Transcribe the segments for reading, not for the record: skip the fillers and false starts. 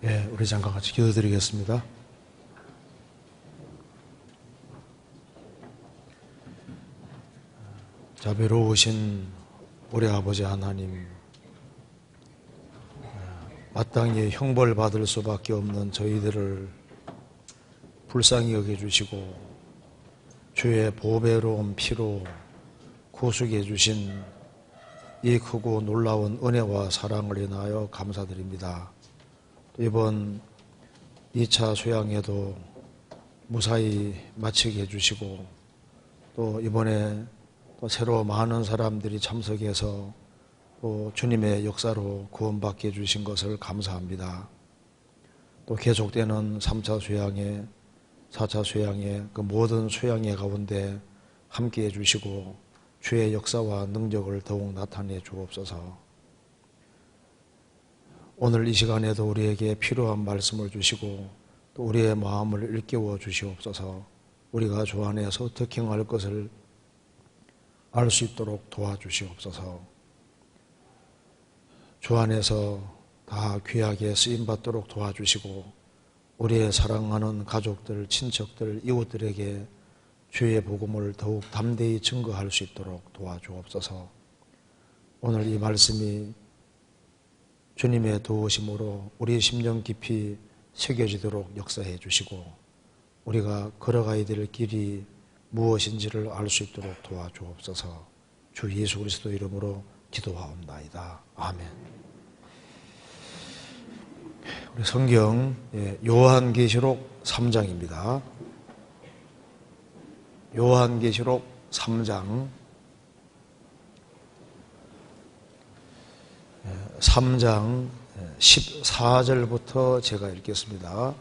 예, 우리 잠깐 같이 기도드리겠습니다. 자비로우신 우리 아버지 하나님, 마땅히 형벌받을 수밖에 없는 저희들을 불쌍히 여겨주시고 주의 보배로운 피로 구속해 주신 이 크고 놀라운 은혜와 사랑을 인하여 감사드립니다. 이번 2차 수양회도 무사히 마치게 해주시고 또 이번에 또 새로 많은 사람들이 참석해서 또 주님의 역사로 구원받게 해주신 것을 감사합니다. 또 계속되는 3차 수양회, 4차 수양회, 그 모든 수양회 가운데 함께 해주시고 주의 역사와 능력을 더욱 나타내 주옵소서. 오늘 이 시간에도 우리에게 필요한 말씀을 주시고 또 우리의 마음을 일깨워 주시옵소서. 우리가 주 안에서 어떻게 행할 것을 알 수 있도록 도와주시옵소서. 주 안에서 다 귀하게 쓰임받도록 도와주시고 우리의 사랑하는 가족들, 친척들, 이웃들에게 주의 복음을 더욱 담대히 증거할 수 있도록 도와주옵소서. 오늘 이 말씀이 주님의 도우심으로 우리 심령 깊이 새겨지도록 역사해 주시고 우리가 걸어가야 될 길이 무엇인지를 알 수 있도록 도와주옵소서. 주 예수 그리스도 이름으로 기도하옵나이다. 아멘. 우리 성경 요한계시록 3장입니다. 요한계시록 3장 3장 14절부터 제가 읽겠습니다.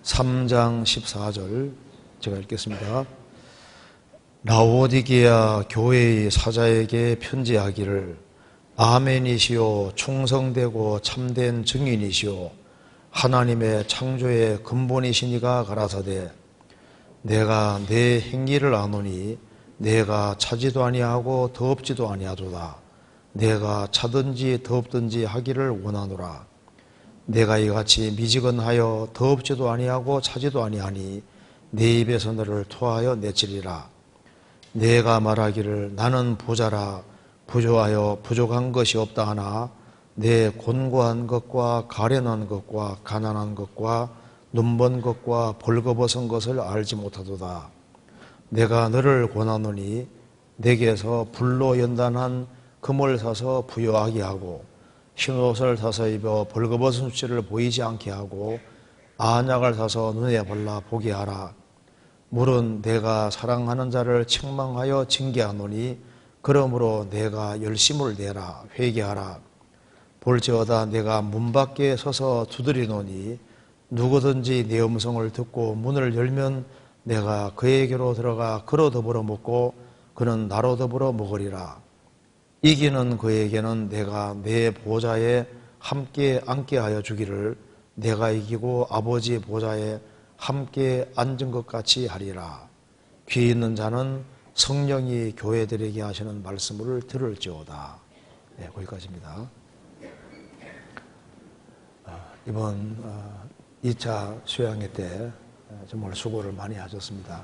(3장 14절) 제가 읽겠습니다. 라오디게아 교회의 사자에게 편지하기를 아멘이시오 충성되고 참된 증인이시오 하나님의 창조의 근본이시니가 가라사대 내가 내 행위를 아노니 내가 차지도 아니하고 더럽지도 아니하도다. 내가 차든지 더럽든지 하기를 원하노라. 내가 이같이 미지근하여 더럽지도 아니하고 차지도 아니하니 내 입에서 너를 토하여 내치리라. 내가 말하기를 나는 부자라 부조하여 부족한 것이 없다 하나 내 곤고한 것과 가련한 것과 가난한 것과 눈먼 것과 벌거벗은 것을 알지 못하도다. 내가 너를 권하노니 내게서 불로 연단한 금을 사서 부요하게 하고 흰옷을 사서 입어 벌거벗은 수치를 보이지 않게 하고 안약을 사서 눈에 발라 보게 하라. 물은 내가 사랑하는 자를 책망하여 징계하노니 그러므로 내가 열심을 내라 회개하라. 볼지어다 내가 문 밖에 서서 두드리노니 누구든지 내 음성을 듣고 문을 열면 내가 그에게로 들어가 그로 더불어 먹고 그는 나로 더불어 먹으리라. 이기는 그에게는 내가 내 보좌에 함께 앉게 하여 주기를 내가 이기고 아버지 보좌에 함께 앉은 것 같이 하리라. 귀 있는 자는 성령이 교회들에게 하시는 말씀을 들을지어다. 네, 거기까지입니다. 이번 2차 수양회 때 정말 수고를 많이 하셨습니다.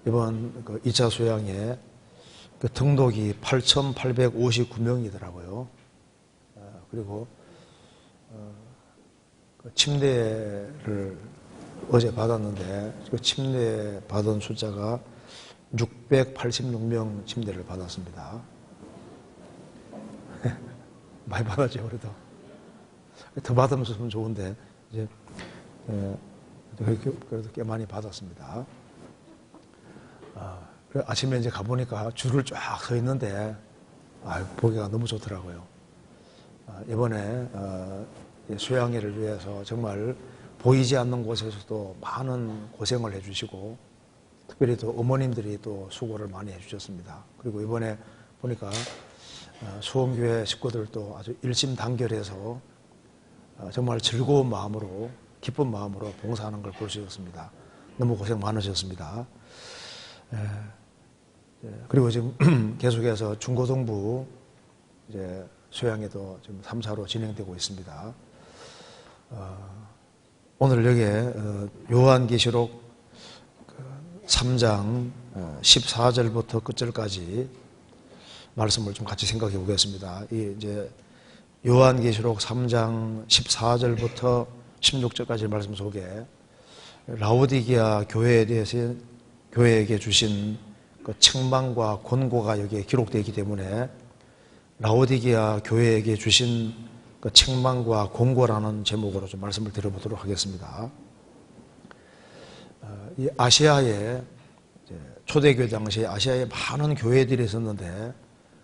이번 2차 수양회 등록이 8,859명이더라고요. 그리고 침례를 어제 받았는데 그 침례 받은 숫자가 686명 침례를 받았습니다. 많이 받았죠, 그래도. 더 받으면 좋은데, 이제, 그래도 꽤 많이 받았습니다. 아침에 이제 가보니까 줄을 쫙 서 있는데, 보기가 너무 좋더라고요. 이번에, 수양회를 위해서 정말 보이지 않는 곳에서도 많은 고생을 해주시고, 특별히 또 어머님들이 또 수고를 많이 해주셨습니다. 그리고 이번에 보니까 수원교회 식구들도 아주 일심단결해서 정말 즐거운 마음으로 기쁜 마음으로 봉사하는 걸 볼 수 있었습니다. 너무 고생 많으셨습니다. 그리고 지금 계속해서 중고등부 이제 소양에도 지금 3사로 진행되고 있습니다. 오늘 여기에 요한계시록 3장 14절부터 끝절까지 말씀을 좀 같이 생각해 보겠습니다. 이제 요한계시록 3장 14절부터 16절까지 말씀 속에 라오디게아 교회에 대해서 교회에게 주신 그 책망과 권고가 여기에 기록되어 있기 때문에 라오디게아 교회에게 주신 그 책망과 권고라는 제목으로 좀 말씀을 드려보도록 하겠습니다. 이 아시아에 초대교회 당시에 아시아에 많은 교회들이 있었는데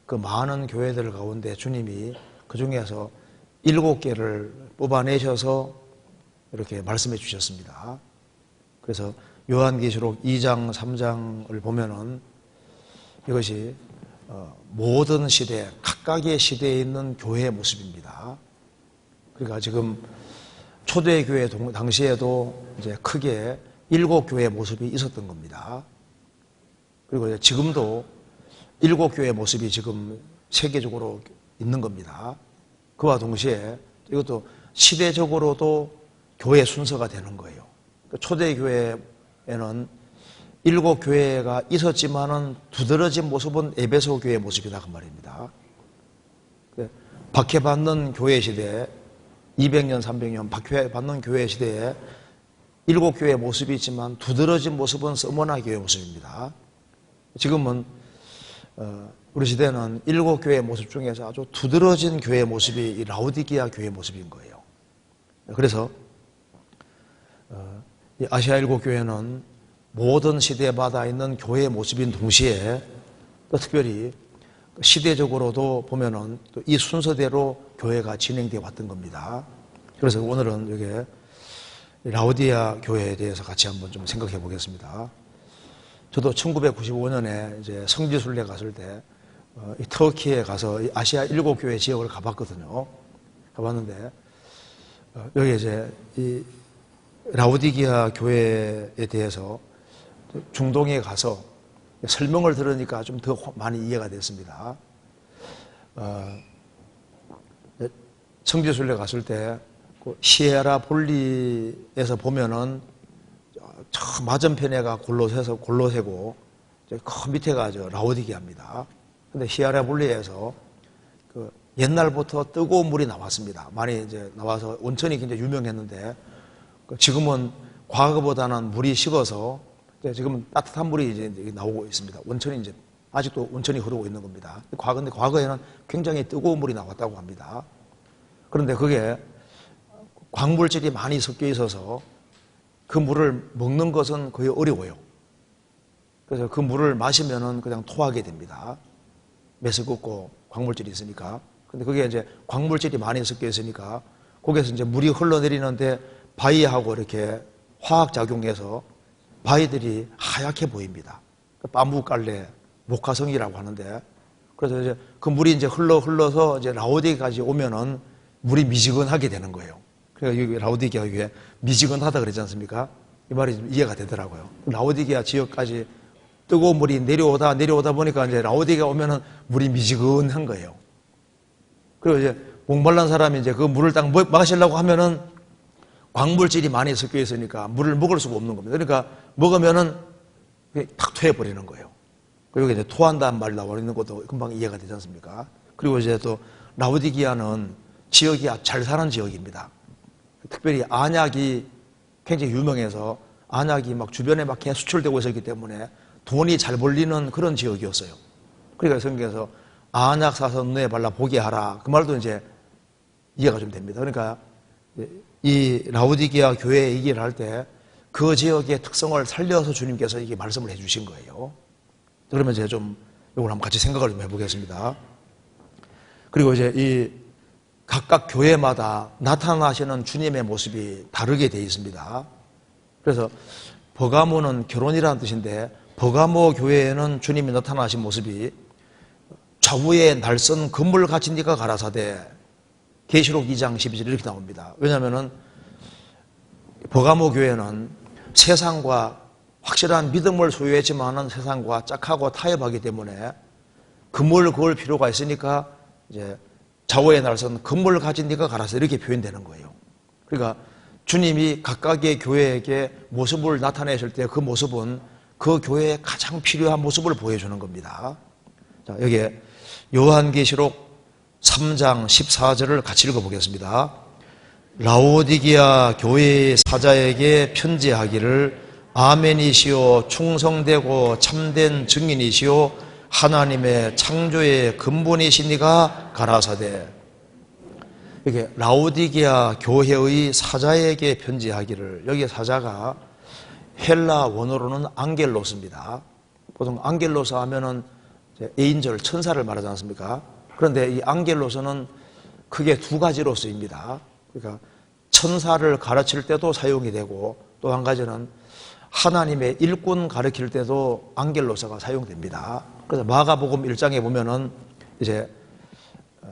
그 많은 교회들 가운데 주님이 그 중에서 7개를 뽑아내셔서 이렇게 말씀해 주셨습니다. 그래서 요한계시록 2장, 3장을 보면은 이것이 모든 시대, 각각의 시대에 있는 교회의 모습입니다. 그러니까 지금 초대교회 당시에도 이제 크게 7교회의 모습이 있었던 겁니다. 그리고 지금도 7교회의 모습이 지금 세계적으로 있는 겁니다. 그와 동시에 이것도 시대적으로도 교회 순서가 되는 거예요. 초대교회에는 7교회가 있었지만은 두드러진 모습은 에베소 교회의 모습이다 그 말입니다. 박해받는 교회 시대에 200년, 300년 박해받는 교회 시대에 7교회의 모습이 있지만 두드러진 모습은 서머나 교회의 모습입니다. 지금은 우리 시대는 7교회의 모습 중에서 아주 두드러진 교회의 모습이 이 라오디게아 교회의 모습인 거예요. 그래서 이 아시아 7교회는 모든 시대마다 있는 교회의 모습인 동시에 또 특별히 시대적으로도 보면은 또 이 순서대로 교회가 진행되어 왔던 겁니다. 그래서 오늘은 여기 라오디게아 교회에 대해서 같이 한번 좀 생각해 보겠습니다. 저도 1995년에 이제 성지순례 갔을 때 이 터키에 가서 이 아시아 7교회 지역을 가봤거든요. 가봤는데 여기 이제 이 라오디게아 교회에 대해서 중동에 가서 설명을 들으니까 좀 더 많이 이해가 됐습니다. 성지순례 갔을 때 시에라 볼리에서 보면은 저 맞은편에가 골로새고 그 밑에가 라오디게아입니다. 근데 시에라 볼리에서 그 옛날부터 뜨거운 물이 나왔습니다. 많이 이제 나와서 온천이 굉장히 유명했는데 지금은 과거보다는 물이 식어서 지금은 따뜻한 물이 이제 나오고 있습니다. 온천이 이제 아직도 온천이 흐르고 있는 겁니다. 근데 과거에는 굉장히 뜨거운 물이 나왔다고 합니다. 그런데 그게 광물질이 많이 섞여 있어서 그 물을 먹는 것은 거의 어려워요. 그래서 그 물을 마시면은 그냥 토하게 됩니다. 메스껍고 광물질이 있으니까. 근데 그게 이제 광물질이 많이 섞여 있으니까 거기에서 이제 물이 흘러내리는데 바위하고 이렇게 화학작용해서 바위들이 하얗게 보입니다. 빠무깔레, 목화성이라고 하는데, 그래서 이제 그 물이 이제 흘러서 이제 라오디게아까지 오면은 물이 미지근하게 되는 거예요. 그러니까 여기 라오디게아 이게 미지근하다 그러지 않습니까? 이 말이 좀 이해가 되더라고요. 라오디게아 지역까지 뜨거운 물이 내려오다 보니까 이제 라오디게아 오면은 물이 미지근한 거예요. 그리고 이제 목말란 사람이 이제 그 물을 딱 마시려고 하면은 광물질이 많이 섞여 있으니까 물을 먹을 수가 없는 겁니다. 그러니까 먹으면은 탁 토해버리는 거예요. 그리고 이제 토한다는 말이 나오는 것도 금방 이해가 되지 않습니까? 그리고 이제 또 라오디게아는 지역이 잘 사는 지역입니다. 특별히 안약이 굉장히 유명해서 안약이 막 주변에 막 그냥 수출되고 있었기 때문에 돈이 잘 벌리는 그런 지역이었어요. 그러니까 성경에서 안약 사서 눈에 발라 보게 하라. 그 말도 이제 이해가 좀 됩니다. 그러니까 이 라오디게아 교회 얘기를 할 때 그 지역의 특성을 살려서 주님께서 이게 말씀을 해주신 거예요. 그러면 이제 좀 이걸 한번 같이 생각을 좀 해보겠습니다. 그리고 이제 이 각각 교회마다 나타나시는 주님의 모습이 다르게 되어 있습니다. 그래서 버가모는 결혼이라는 뜻인데 버가모 교회에는 주님이 나타나신 모습이 좌우에 날선 건물 같이 네가 가라사대 계시록 2장 12절 이렇게 나옵니다. 왜냐하면은 버가모 교회는 세상과 확실한 믿음을 소유했지만은 세상과 짝하고 타협하기 때문에 금을 그을 필요가 있으니까 이제 좌우의 날선 금을 가진 네가 가라서 이렇게 표현되는 거예요. 그러니까 주님이 각각의 교회에게 모습을 나타내실 때 그 모습은 그 교회에 가장 필요한 모습을 보여주는 겁니다. 자, 여기에 요한계시록 3장 14절을 같이 읽어보겠습니다. 라오디게아 교회의 사자에게 편지하기를 아멘이시오 충성되고 참된 증인이시오 하나님의 창조의 근본이시니가 가라사대. 이게 라오디게아 교회의 사자에게 편지하기를, 여기 사자가 헬라 원어로는 앙겔로스입니다. 보통 앙겔로스 하면은 에인절, 천사를 말하지 않습니까? 그런데 이 앙겔로스는 크게 두 가지로 쓰입니다. 그러니까 천사를 가르칠 때도 사용이 되고 또 한 가지는 하나님의 일꾼 가르칠 때도 앙겔로스가 사용됩니다. 그래서 마가복음 1장에 보면은 이제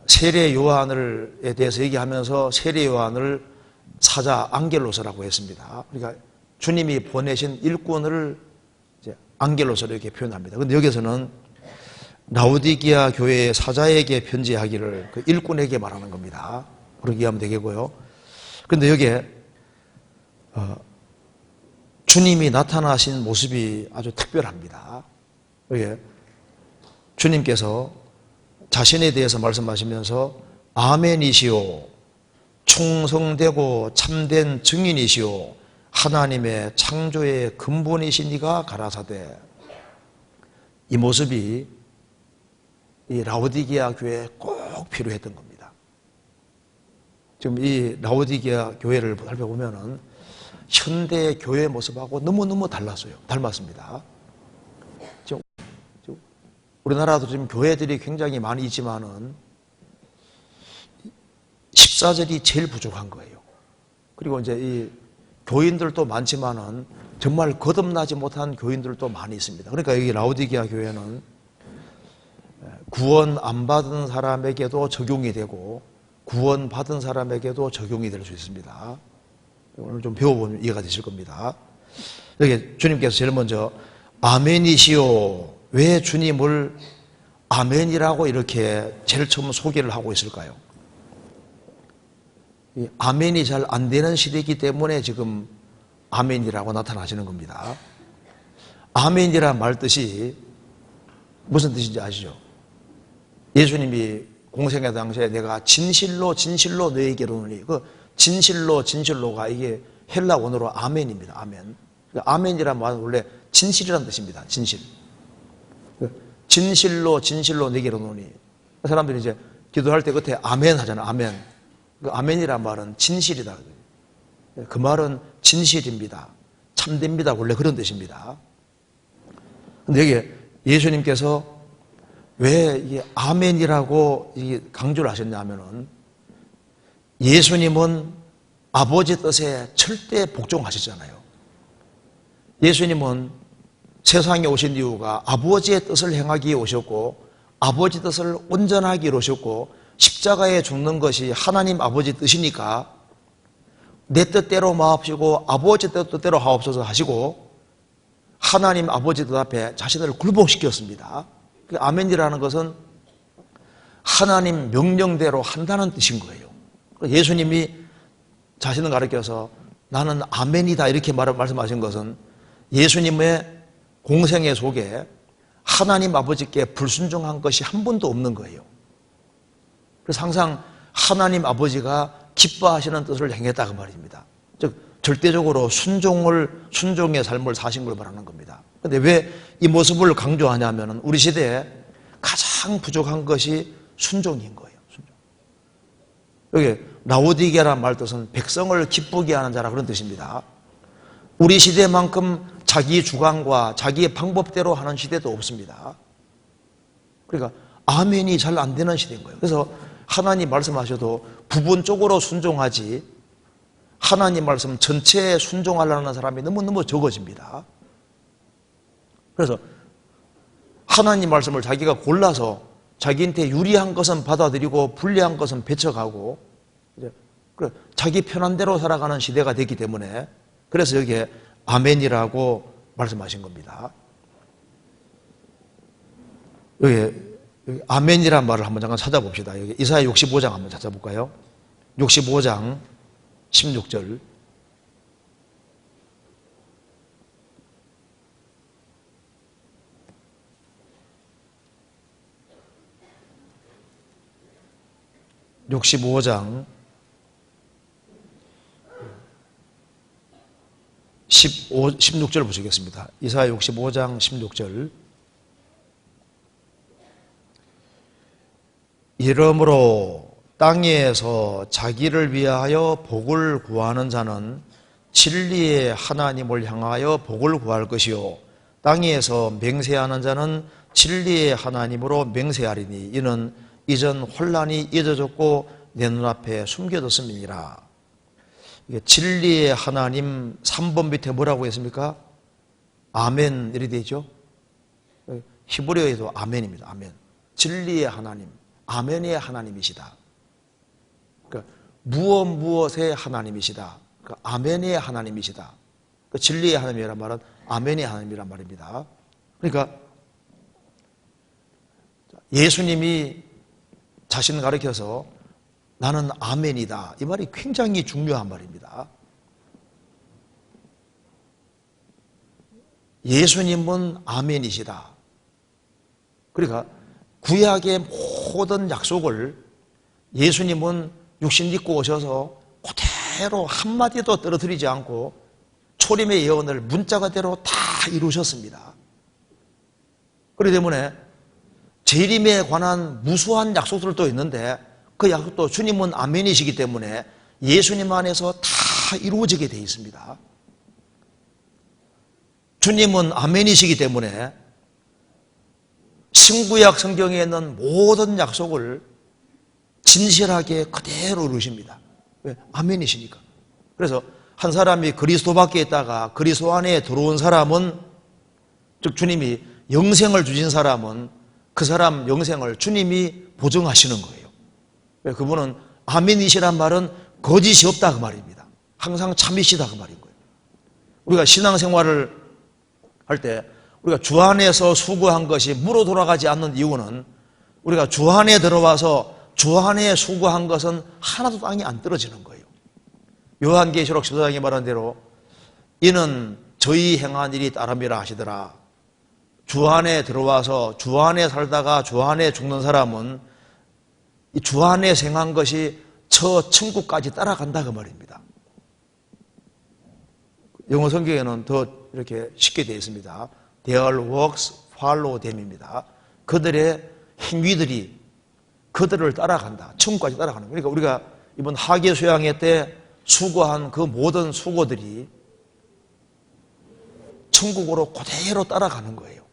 세례 요한에 대해서 얘기하면서 세례 요한을 사자 앙겔로스라고 했습니다. 그러니까 주님이 보내신 일꾼을 이제 앙겔로스로 이렇게 표현합니다. 그런데 여기서는 라오디게아 교회의 사자에게 편지하기를 그 일꾼에게 말하는 겁니다. 그렇게 이해하면 되겠고요. 그런데 여기에 주님이 나타나신 모습이 아주 특별합니다. 여기에 주님께서 자신에 대해서 말씀하시면서 아멘이시오 충성되고 참된 증인이시오 하나님의 창조의 근본이시니가 가라사대. 이 모습이 이 라오디게아 교회에 꼭 필요했던 겁니다. 지금 이 라오디게아 교회를 살펴보면은 현대 교회 모습하고 너무너무 닮았습니다. 지금 우리나라도 지금 교회들이 굉장히 많이 있지만은 14절이 제일 부족한 거예요. 그리고 이제 이 교인들도 많지만은 정말 거듭나지 못한 교인들도 많이 있습니다. 그러니까 여기 라오디게아 교회는 구원 안 받은 사람에게도 적용이 되고 구원 받은 사람에게도 적용이 될 수 있습니다. 오늘 좀 배워보면 이해가 되실 겁니다. 여기 주님께서 제일 먼저 아멘이시오. 왜 주님을 아멘이라고 이렇게 제일 처음 소개를 하고 있을까요? 이 아멘이 잘 안 되는 시대이기 때문에 지금 아멘이라고 나타나시는 겁니다. 아멘이란 말 뜻이 무슨 뜻인지 아시죠? 예수님이 공생의 당시에 내가 진실로 너에게 이르노니 그 진실로가 이게 헬라 원어로 아멘입니다. 아멘. 그러니까 아멘이란 말은 원래 진실이라는 뜻입니다. 진실. 진실로 내게 이르노니. 사람들이 이제 기도할 때 끝에 아멘 하잖아요. 아멘. 그 아멘이란 말은 진실이다. 그 말은 진실입니다. 참됩니다. 원래 그런 뜻입니다. 근데 여기 예수님께서 왜 이 아멘이라고 강조를 하셨냐면은 예수님은 아버지 뜻에 절대 복종하시잖아요. 예수님은 세상에 오신 이유가 아버지의 뜻을 행하기 위해 오셨고 아버지 뜻을 온전하게 이루셨고 십자가에 죽는 것이 하나님 아버지 뜻이니까 내 뜻대로 마옵시고 아버지 뜻대로 하옵소서 하시고 하나님 아버지 뜻 앞에 자신을 굴복시켰습니다. 아멘이라는 것은 하나님 명령대로 한다는 뜻인 거예요. 예수님이 자신을 가르쳐서 나는 아멘이다 이렇게 말씀하신 것은 예수님의 공생애 속에 하나님 아버지께 불순종한 것이 한 번도 없는 거예요. 그래서 항상 하나님 아버지가 기뻐하시는 뜻을 행했다 그 말입니다. 즉 절대적으로 순종의 삶을 사신 걸 말하는 겁니다. 그런데 왜 이 모습을 강조하냐면 우리 시대에 가장 부족한 것이 순종인 거예요. 순종. 여기 라오디게라는 말 뜻은 백성을 기쁘게 하는 자라 그런 뜻입니다. 우리 시대만큼 자기 주관과 자기의 방법대로 하는 시대도 없습니다. 그러니까 아멘이 잘 안 되는 시대인 거예요. 그래서 하나님 말씀하셔도 부분적으로 순종하지 하나님 말씀 전체에 순종하려는 사람이 너무너무 적어집니다. 그래서 하나님 말씀을 자기가 골라서 자기한테 유리한 것은 받아들이고 불리한 것은 배척하고 자기 편한 대로 살아가는 시대가 됐기 때문에 그래서 여기에 아멘이라고 말씀하신 겁니다. 여기 아멘이란 말을 한번 잠깐 찾아봅시다. 여기 이사야 65장 한번 찾아볼까요? 65장 16절. (65장) 16절 보시겠습니다. 이사야 65장 16절. 이러므로 땅에서 자기를 위하여 복을 구하는 자는 진리의 하나님을 향하여 복을 구할 것이요 땅에서 맹세하는 자는 진리의 하나님으로 맹세하리니 이는 이전 혼란이 잊어졌고 내 눈앞에 숨겨졌음이니라. 진리의 하나님 3번 밑에 뭐라고 했습니까? 아멘 이렇게 되죠. 히브리어에도 아멘입니다. 아멘. 진리의 하나님, 아멘의 하나님이시다. 그러니까 무엇의 하나님이시다. 그러니까 아멘의 하나님이시다. 그러니까 진리의 하나님이란 말은 아멘의 하나님이란 말입니다. 그러니까 예수님이 자신을 가리켜서 나는 아멘이다. 이 말이 굉장히 중요한 말입니다. 예수님은 아멘이시다. 그러니까 구약의 모든 약속을 예수님은 육신 입고 오셔서 그대로 한마디도 떨어뜨리지 않고 초림의 예언을 문자 그대로 다 이루셨습니다. 그렇기 때문에 재림에 관한 무수한 약속들도 있는데 그 약속도 주님은 아멘이시기 때문에 예수님 안에서 다 이루어지게 되어 있습니다. 주님은 아멘이시기 때문에 신구약 성경에 있는 모든 약속을 진실하게 그대로 이루십니다. 왜? 아멘이시니까. 그래서 한 사람이 그리스도 밖에 있다가 그리스도 안에 들어온 사람은, 즉 주님이 영생을 주신 사람은 그 사람 영생을 주님이 보증하시는 거예요. 왜? 그분은 아멘이시란 말은 거짓이 없다 그 말입니다. 항상 참이시다 그 말인 거예요. 우리가 신앙생활을 할 때 우리가 주 안에서 수고한 것이 무로 돌아가지 않는 이유는 우리가 주 안에 들어와서 주 안에 수고한 것은 하나도 땅에 안 떨어지는 거예요. 요한계시록 14장에 말한 대로 이는 저희 행한 일이 따름이라 하시더라. 주 안에 들어와서 주 안에 살다가 주 안에 죽는 사람은 이 주 안에 생한 것이 저 천국까지 따라간다 그 말입니다. 영어 성경에는 더 이렇게 쉽게 되어 있습니다. Their works follow them입니다. 그들의 행위들이 그들을 따라간다. 천국까지 따라가는 거예요. 그러니까 우리가 이번 하계 수양회 때 수고한 그 모든 수고들이 천국으로 그대로 따라가는 거예요.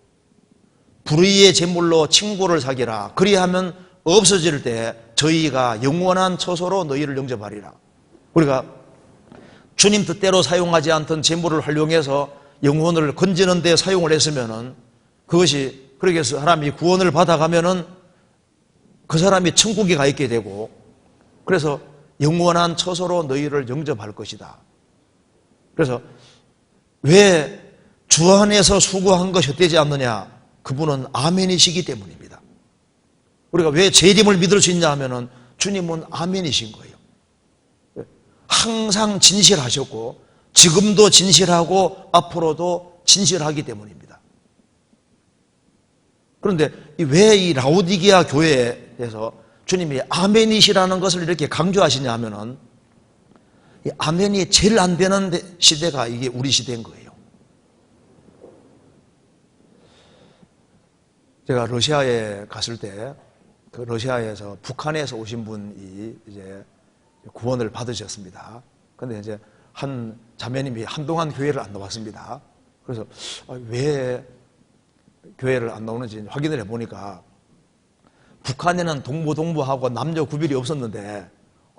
불의의 제물로 친구를 사귀라. 그리하면 없어질 때 저희가 영원한 처소로 너희를 영접하리라. 우리가 주님 뜻대로 사용하지 않던 제물을 활용해서 영혼을 건지는 데 사용을 했으면은 그것이 그렇게 해서 사람이 구원을 받아가면은 그 사람이 천국에 가 있게 되고 그래서 영원한 처소로 너희를 영접할 것이다. 그래서 왜 주 안에서 수고한 것이 헛되지 않느냐? 그분은 아멘이시기 때문입니다. 우리가 왜 재림을 믿을 수 있냐 하면은 주님은 아멘이신 거예요. 항상 진실하셨고 지금도 진실하고 앞으로도 진실하기 때문입니다. 그런데 왜 이 라오디게아 교회에서 주님이 아멘이시라는 것을 이렇게 강조하시냐 하면은 이 아멘이 제일 안 되는 시대가 이게 우리 시대인 거예요. 제가 러시아에 갔을 때 그 러시아에서 북한에서 오신 분이 이제 구원을 받으셨습니다. 그런데 이제 한 자매님이 한동안 교회를 안 나왔습니다. 그래서 왜 교회를 안 나오는지 확인을 해보니까 북한에는 동무하고 남녀 구별이 없었는데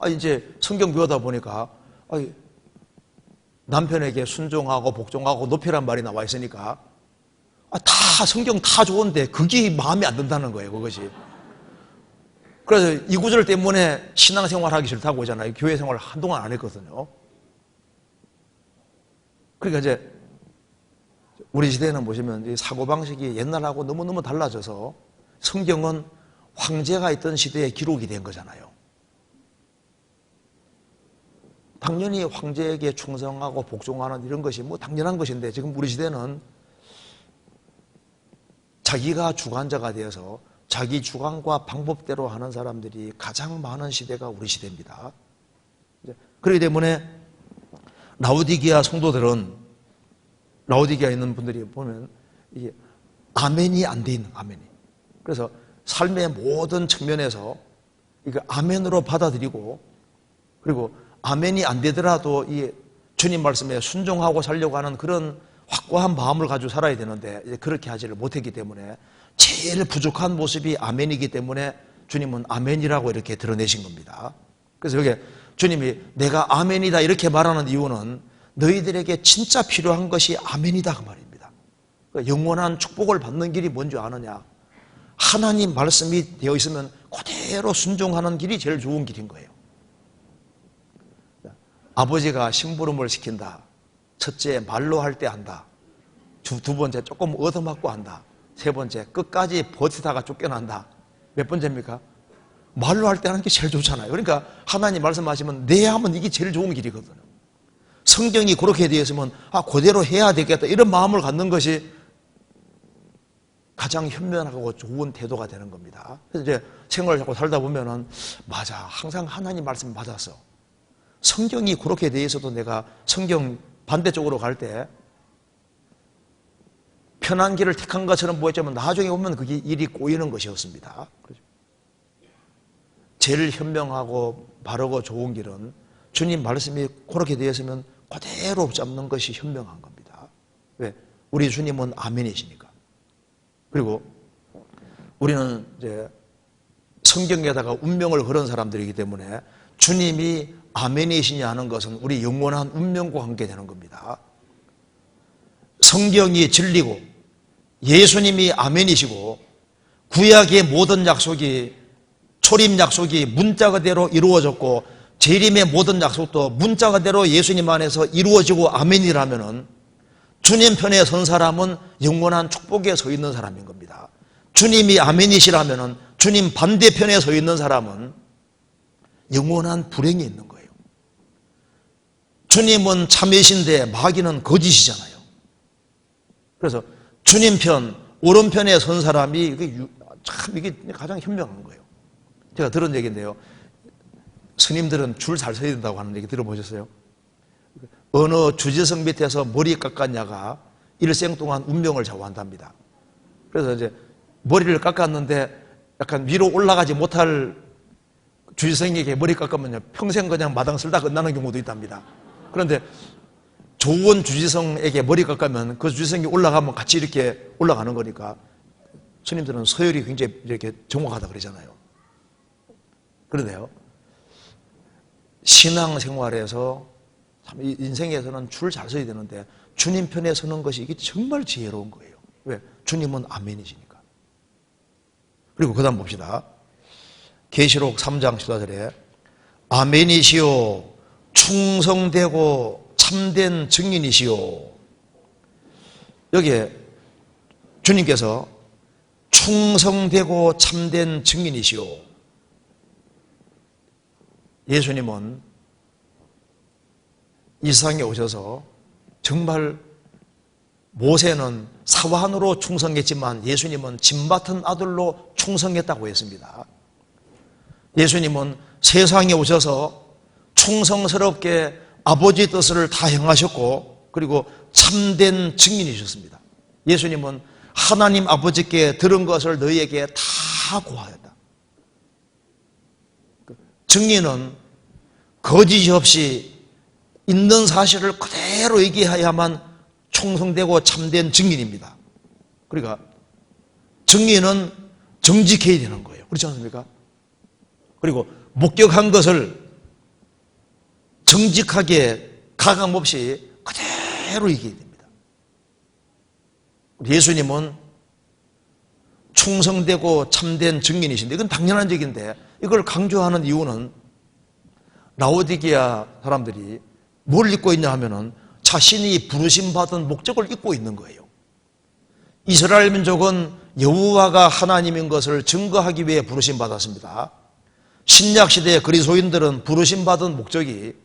이제 성경 배우다 보니까 남편에게 순종하고 복종하고 높이란 말이 나와 있으니까 다 성경 다 좋은데 그게 마음에 안 든다는 거예요. 그것이. 그래서 이 구절 때문에 신앙생활 하기 싫다고 하잖아요. 교회 생활을 한동안 안 했거든요. 그러니까 이제 우리 시대는 보시면 이 사고방식이 옛날하고 너무너무 달라져서 성경은 황제가 있던 시대에 기록이 된 거잖아요. 당연히 황제에게 충성하고 복종하는 이런 것이 뭐 당연한 것인데, 지금 우리 시대는 자기가 주관자가 되어서 자기 주관과 방법대로 하는 사람들이 가장 많은 시대가 우리 시대입니다. 그렇기 때문에 라오디게아 성도들은, 라오디게아에 있는 분들이 보면 이게 아멘이 안 돼 있는, 아멘이. 그래서 삶의 모든 측면에서 이거 아멘으로 받아들이고, 그리고 아멘이 안 되더라도 이 주님 말씀에 순종하고 살려고 하는 그런 확고한 마음을 가지고 살아야 되는데, 이제 그렇게 하지를 못했기 때문에 제일 부족한 모습이 아멘이기 때문에 주님은 아멘이라고 이렇게 드러내신 겁니다. 그래서 여기 주님이 내가 아멘이다 이렇게 말하는 이유는 너희들에게 진짜 필요한 것이 아멘이다 그 말입니다. 그러니까 영원한 축복을 받는 길이 뭔지 아느냐? 하나님 말씀이 되어 있으면 그대로 순종하는 길이 제일 좋은 길인 거예요. 아버지가 심부름을 시킨다. 첫째, 말로 할 때 한다. 두 번째, 조금 얻어맞고 한다. 세 번째, 끝까지 버티다가 쫓겨난다. 몇 번째입니까? 말로 할 때 하는 게 제일 좋잖아요. 그러니까 하나님 말씀하시면 내 하면 이게 제일 좋은 길이거든요. 성경이 그렇게 되어 있으면 그대로 해야 되겠다 이런 마음을 갖는 것이 가장 현명하고 좋은 태도가 되는 겁니다. 그래서 이제 생활을 하고 살다 보면은 맞아, 항상 하나님 말씀 맞았어. 성경이 그렇게 되어 있어도 내가 성경 반대쪽으로 갈 때 편한 길을 택한 것처럼 보였지만 나중에 보면 그게 일이 꼬이는 것이었습니다. 제일 현명하고 바르고 좋은 길은 주님 말씀이 그렇게 되어 있으면 그대로 잡는 것이 현명한 겁니다. 왜? 우리 주님은 아멘이시니까. 그리고 우리는 이제 성경에다가 운명을 걸은 사람들이기 때문에 주님이 아멘이시냐 하는 것은 우리 영원한 운명과 관계되는 겁니다. 성경이 진리고 예수님이 아멘이시고 구약의 모든 약속이, 초림 약속이 문자 그대로 이루어졌고 재림의 모든 약속도 문자 그대로 예수님 안에서 이루어지고 아멘이라면은 주님 편에 선 사람은 영원한 축복에 서 있는 사람인 겁니다. 주님이 아멘이시라면은 주님 반대편에 서 있는 사람은 영원한 불행이 있는 거예요. 주님은 참이신데 마귀는 거짓이잖아요. 그래서 주님 편, 오른편에 선 사람이 이게 가장 현명한 거예요. 제가 들은 얘기인데요. 스님들은 줄 잘 서야 된다고 하는 얘기 들어보셨어요? 어느 주지성 밑에서 머리 깎았냐가 일생 동안 운명을 좌우한답니다. 그래서 이제 머리를 깎았는데 약간 위로 올라가지 못할 주지성에게 머리 깎으면 평생 그냥 마당 쓸다 끝나는 경우도 있답니다. 그런데 좋은 주지성에게 머리 깎으면 그 주지성이 올라가면 같이 이렇게 올라가는 거니까 스님들은 서열이 굉장히 이렇게 정확하다 그러잖아요. 그런데요, 신앙생활에서 참 인생에서는 줄 잘 서야 되는데 주님 편에 서는 것이 이게 정말 지혜로운 거예요. 왜? 주님은 아멘이시니까. 그리고 그 다음 봅시다. 계시록 3장 14절에 아멘이시오 충성되고 참된 증인이시오. 여기에 주님께서 충성되고 참된 증인이시오. 예수님은 이 세상에 오셔서 정말 모세는 사환으로 충성했지만 예수님은 진받은 아들로 충성했다고 했습니다. 예수님은 세상에 오셔서 충성스럽게 아버지 뜻을 다 행하셨고 그리고 참된 증인이셨습니다. 예수님은 하나님 아버지께 들은 것을 너희에게 다 고하였다. 증인은 거짓이 없이 있는 사실을 그대로 얘기해야만 충성되고 참된 증인입니다. 그러니까 증인은 정직해야 되는 거예요. 그렇지 않습니까? 그리고 목격한 것을 정직하게 가감없이 그대로 얘기해야 됩니다. 예수님은 충성되고 참된 증인이신데 이건 당연한 얘기인데 이걸 강조하는 이유는 라오디게아 사람들이 뭘 잊고 있냐 하면은 자신이 부르심 받은 목적을 잊고 있는 거예요. 이스라엘 민족은 여호와가 하나님인 것을 증거하기 위해 부르심 받았습니다. 신약 시대의 그리스도인들은 부르심 받은 목적이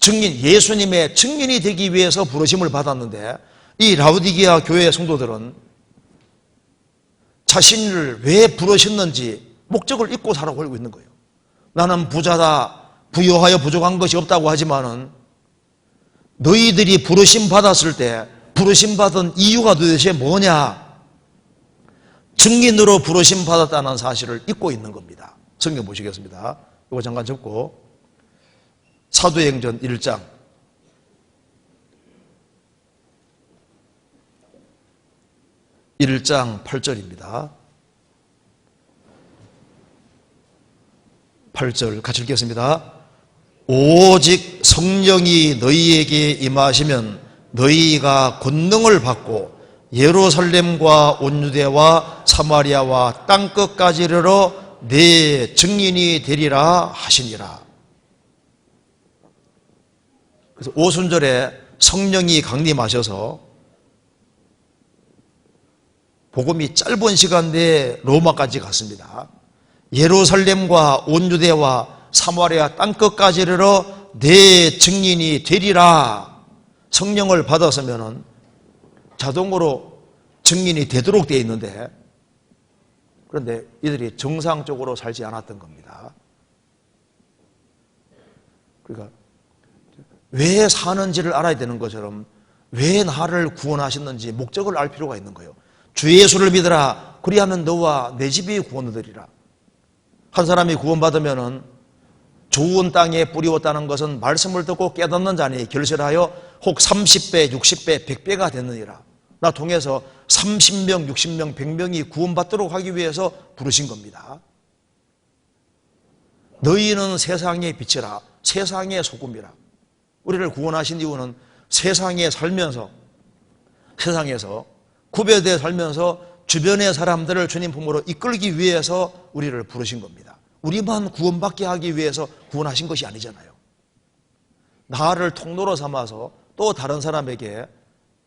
예수님의 증인이 되기 위해서 부르심을 받았는데, 이 라오디게아 교회 성도들은 자신을 왜 부르셨는지 목적을 잊고 살아가고 있는 거예요. 나는 부자다, 부유하여 부족한 것이 없다고 하지만은 너희들이 부르심 받았을 때 부르심 받은 이유가 도대체 뭐냐? 증인으로 부르심 받았다는 사실을 잊고 있는 겁니다. 성경 보시겠습니다. 이거 잠깐 접고 사도행전 1장 8절입니다. 8절 같이 읽겠습니다. 오직 성령이 너희에게 임하시면 너희가 권능을 받고 예루살렘과 온 유대와 사마리아와 땅끝까지 이르러 내 증인이 되리라 하시니라. 그래서 오순절에 성령이 강림하셔서 복음이 짧은 시간 내에 로마까지 갔습니다. 예루살렘과 온 유대와 사마리아 땅끝까지 이르러 내 증인이 되리라. 성령을 받았으면 자동으로 증인이 되도록 되어 있는데, 그런데 이들이 정상적으로 살지 않았던 겁니다. 그러니까 왜 사는지를 알아야 되는 것처럼 왜 나를 구원하셨는지 목적을 알 필요가 있는 거예요. 주 예수를 믿으라. 그리하면 너와 내 집이 구원을 얻으리라. 한 사람이 구원받으면은 좋은 땅에 뿌리웠다는 것은 말씀을 듣고 깨닫는 자니 결실하여 혹 30배, 60배, 100배가 됐느니라. 나 통해서 30명, 60명, 100명이 구원받도록 하기 위해서 부르신 겁니다. 너희는 세상의 빛이라, 세상의 소금이라. 우리를 구원하신 이유는 세상에서 구별되어 살면서 주변의 사람들을 주님 품으로 이끌기 위해서 우리를 부르신 겁니다. 우리만 구원받게 하기 위해서 구원하신 것이 아니잖아요. 나를 통로로 삼아서 또 다른 사람에게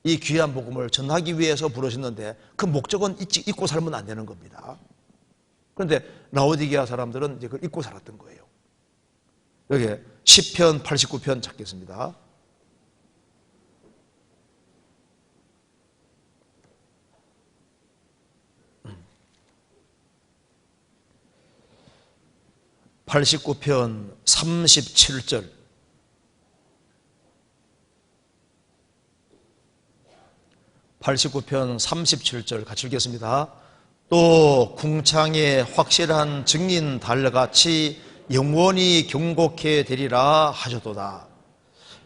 이 귀한 복음을 전하기 위해서 부르셨는데 그 목적은 잊고 살면 안 되는 겁니다. 그런데 라오디게아 사람들은 이제 그걸 잊고 살았던 거예요. 여기 시편 89편 찾겠습니다. (89편) 37절. (89편) 37절 같이 읽겠습니다. 또 궁창에 확실한 증인 달같이 영원히 경고케 되리라 하셨도다.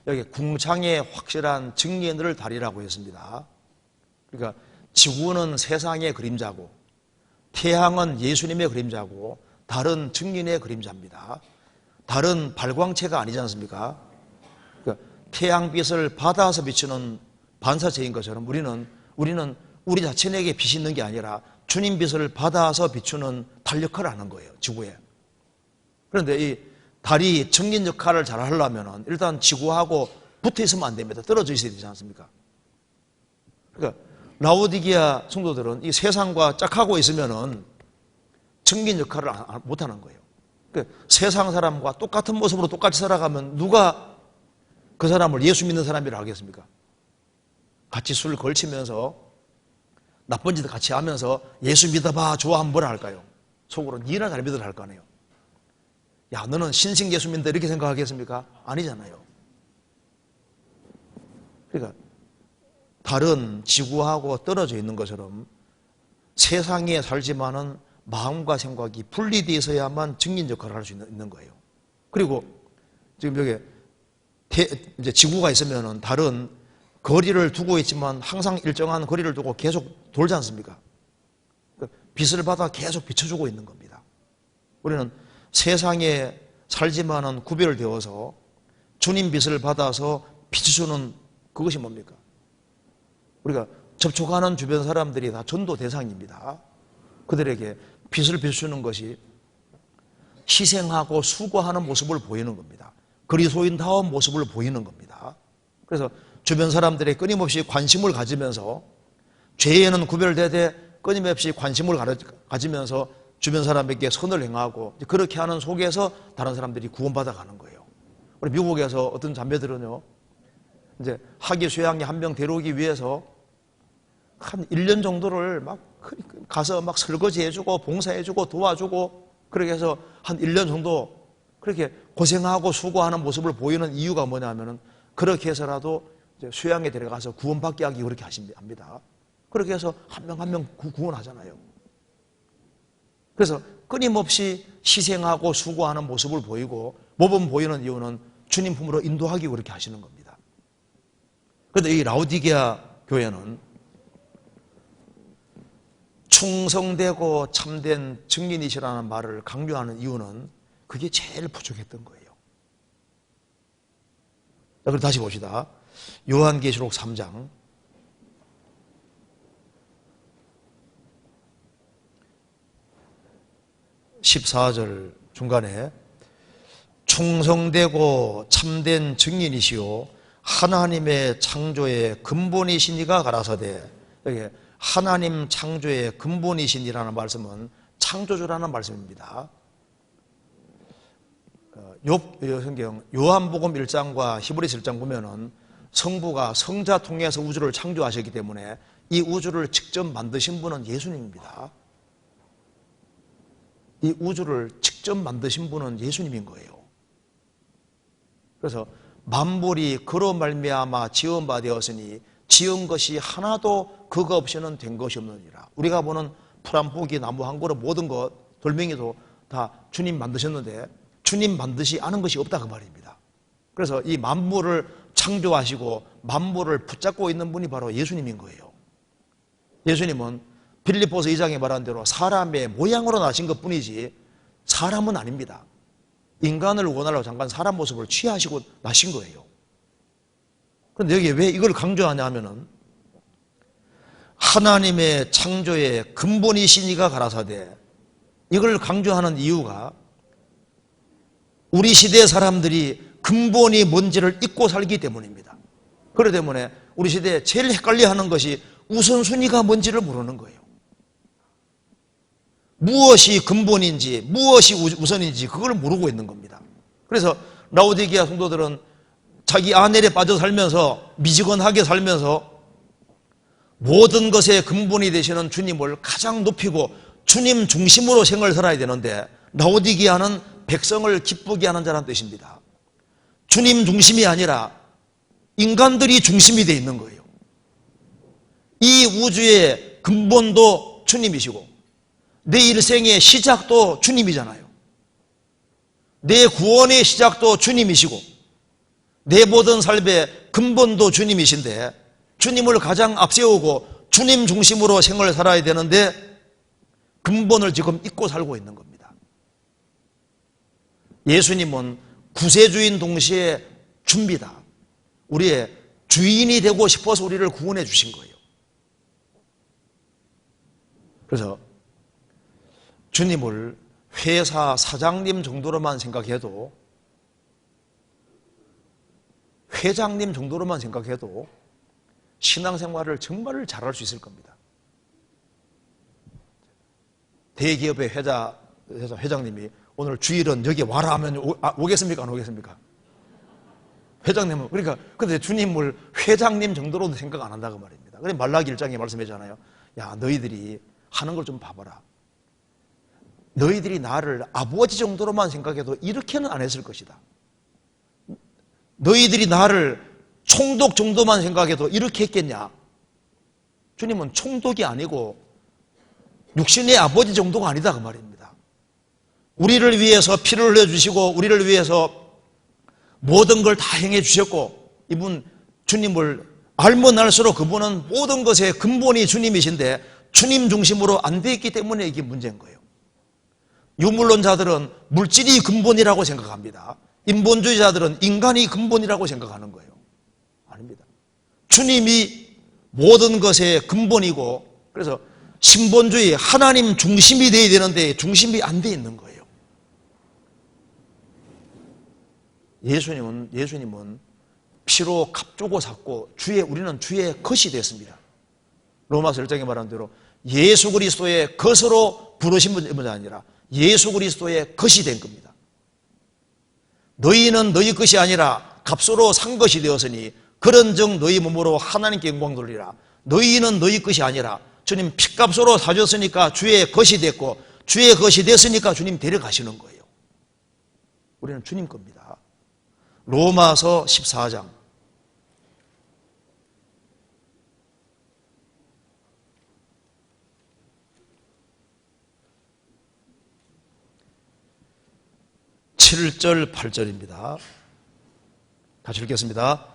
여기 궁창에 확실한 증인을 달이라고 했습니다. 그러니까 지구는 세상의 그림자고 태양은 예수님의 그림자고 달은 증인의 그림자입니다. 달은 발광체가 아니지 않습니까? 그러니까 태양빛을 받아서 비추는 반사체인 것처럼 우리는 우리 자신에게 빛이 있는 게 아니라 주님 빛을 받아서 비추는 달 역할을 하는 거예요, 지구에. 그런데 이 달이 증인 역할을 잘 하려면 일단 지구하고 붙어 있으면 안 됩니다. 떨어져 있어야 되지 않습니까? 그러니까 라오디게아 성도들은 이 세상과 짝하고 있으면은 증인 역할을 못 하는 거예요. 그러니까 세상 사람과 똑같은 모습으로 똑같이 살아가면 누가 그 사람을 예수 믿는 사람이라고 하겠습니까? 같이 술 걸치면서 나쁜 짓 같이 하면서 예수 믿어봐 좋아하면 뭐라 할까요? 속으로 니나 잘 믿으라 할 거 아니에요. 야, 너는 신생 예수 믿는다 이렇게 생각하겠습니까? 아니잖아요. 그러니까 달은 지구하고 떨어져 있는 것처럼 세상에 살지만은 마음과 생각이 분리되어 있어야만 증인 역할을 할 수 있는 거예요. 그리고 지금 여기 이제 지구가 있으면은 달은 거리를 두고 있지만 항상 일정한 거리를 두고 계속 돌지 않습니까? 빛을 받아 계속 비춰주고 있는 겁니다. 우리는 세상에 살지만은 구별되어서 주님 빛을 받아서 비춰주는 그것이 뭡니까? 우리가 접촉하는 주변 사람들이 다 전도 대상입니다. 그들에게 빛을 비추는 것이 희생하고 수고하는 모습을 보이는 겁니다. 그리스도인다운 모습을 보이는 겁니다. 그래서 주변 사람들이 끊임없이 관심을 가지면서 죄에는 구별되되 끊임없이 관심을 가지면서 주변 사람에게 선을 행하고 그렇게 하는 속에서 다른 사람들이 구원받아 가는 거예요. 우리 미국에서 어떤 자매들은요, 이제 학위 수양에 한 명 데려오기 위해서 한 1년 정도를 막 가서 막 설거지 해주고 봉사해주고 도와주고 그렇게 해서 한 1년 정도 그렇게 고생하고 수고하는 모습을 보이는 이유가 뭐냐면은 그렇게 해서라도 이제 수양에 데려가서 구원받게 하기 그렇게 합니다. 그렇게 해서 한 명 한 명 구원하잖아요. 그래서 끊임없이 희생하고 수고하는 모습을 보이고 모범 보이는 이유는 주님 품으로 인도하기 그렇게 하시는 겁니다. 그런데 이 라오디게아 교회는 충성되고 참된 증인이시라는 말을 강조하는 이유는 그게 제일 부족했던 거예요. 자, 그럼 다시 봅시다. 요한계시록 3장 14절 중간에 충성되고 참된 증인이시오 하나님의 창조의 근본이시니가 가라사대. 여기 하나님 창조의 근본이시니라는 말씀은 창조주라는 말씀입니다. 성경 요한복음 1장과 히브리서 1장 보면은 성부가 성자 통해서 우주를 창조하셨기 때문에 이 우주를 직접 만드신 분은 예수님입니다. 이 우주를 직접 만드신 분은 예수님인 거예요. 그래서 만물이 그로 말미암아 지은 바 되었으니 지은 것이 하나도 그거 없이는 된 것이 없느니라. 우리가 보는 풀 한 포기, 나무 한 그루, 모든 것, 돌멩이도 다 주님 만드셨는데 주님 만드시 않은 것이 없다 그 말입니다. 그래서 이 만물을 창조하시고 만물을 붙잡고 있는 분이 바로 예수님인 거예요. 예수님은 빌립보서 2장에 말한 대로 사람의 모양으로 나신 것뿐이지 사람은 아닙니다. 인간을 원하려고 잠깐 사람 모습을 취하시고 나신 거예요. 그런데 여기 왜 이걸 강조하냐 하면은 하나님의 창조의 근본이시니가 가라사대. 이걸 강조하는 이유가 우리 시대 사람들이 근본이 뭔지를 잊고 살기 때문입니다. 그렇기 때문에 우리 시대에 제일 헷갈려하는 것이 우선순위가 뭔지를 모르는 거예요. 무엇이 근본인지 무엇이 우선인지 그걸 모르고 있는 겁니다. 그래서 라오디게아 성도들은 자기 아내에 빠져 살면서 미지근하게 살면서 모든 것의 근본이 되시는 주님을 가장 높이고 주님 중심으로 생을 살아야 되는데 라오디게아는 백성을 기쁘게 하는 자라는 뜻입니다. 주님 중심이 아니라 인간들이 중심이 되어 있는 거예요. 이 우주의 근본도 주님이시고 내 일생의 시작도 주님이잖아요. 내 구원의 시작도 주님이시고 내 모든 삶의 근본도 주님이신데 주님을 가장 앞세우고 주님 중심으로 생을 살아야 되는데 근본을 지금 잊고 살고 있는 겁니다. 예수님은 구세주인 동시에 주입니다. 우리의 주인이 되고 싶어서 우리를 구원해 주신 거예요. 그래서 주님을 회사 사장님 정도로만 생각해도 회장님 정도로만 생각해도 신앙생활을 정말 잘할 수 있을 겁니다. 대기업의 회장님이 오늘 주일은 여기 와라 하면 오겠습니까? 안 오겠습니까? 회장님은 그러니까 근데 주님을 회장님 정도로도 생각 안 한다고 말입니다. 그래서 말라기 1장에 말씀하잖아요. 야 너희들이 하는 걸 좀 봐봐라. 너희들이 나를 아버지 정도로만 생각해도 이렇게는 안 했을 것이다. 너희들이 나를 총독 정도만 생각해도 이렇게 했겠냐? 주님은 총독이 아니고 육신의 아버지 정도가 아니다 그 말입니다. 우리를 위해서 피를 흘려주시고 우리를 위해서 모든 걸 다 행해 주셨고 이분 주님을 알면 알수록 그분은 모든 것의 근본이 주님이신데 주님 중심으로 안 돼 있기 때문에 이게 문제인 거예요. 유물론자들은 물질이 근본이라고 생각합니다. 인본주의자들은 인간이 근본이라고 생각하는 거예요. 아닙니다. 주님이 모든 것의 근본이고 그래서 신본주의 하나님 중심이 되어야 되는데 중심이 안 돼 있는 거예요. 예수님은 피로 값주고 샀고 우리는 주의 것이 됐습니다. 로마서 1장에 말한 대로 예수 그리스도의 것으로 부르신 분이 아니라 예수 그리스도의 것이 된 겁니다. 너희는 너희 것이 아니라 값으로 산 것이 되었으니 그런즉 너희 몸으로 하나님께 영광 돌리라. 너희는 너희 것이 아니라 주님 핏값으로 사줬으니까 주의 것이 됐고 주의 것이 됐으니까 주님 데려가시는 거예요. 우리는 주님 겁니다. 로마서 14장 7절 8절입니다. 같이 읽겠습니다.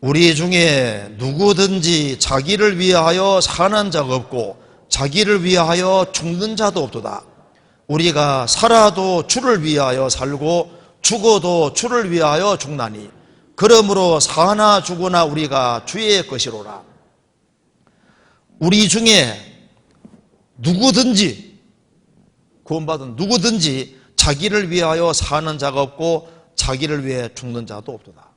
우리 중에 누구든지 자기를 위하여 사는 자가 없고 자기를 위하여 죽는 자도 없도다. 우리가 살아도 주를 위하여 살고 죽어도 주를 위하여 죽나니 그러므로 사나 죽으나 우리가 주의 것이로라. 우리 중에 누구든지 구원받은 누구든지 자기를 위하여 사는 자가 없고 자기를 위해 죽는 자도 없도다.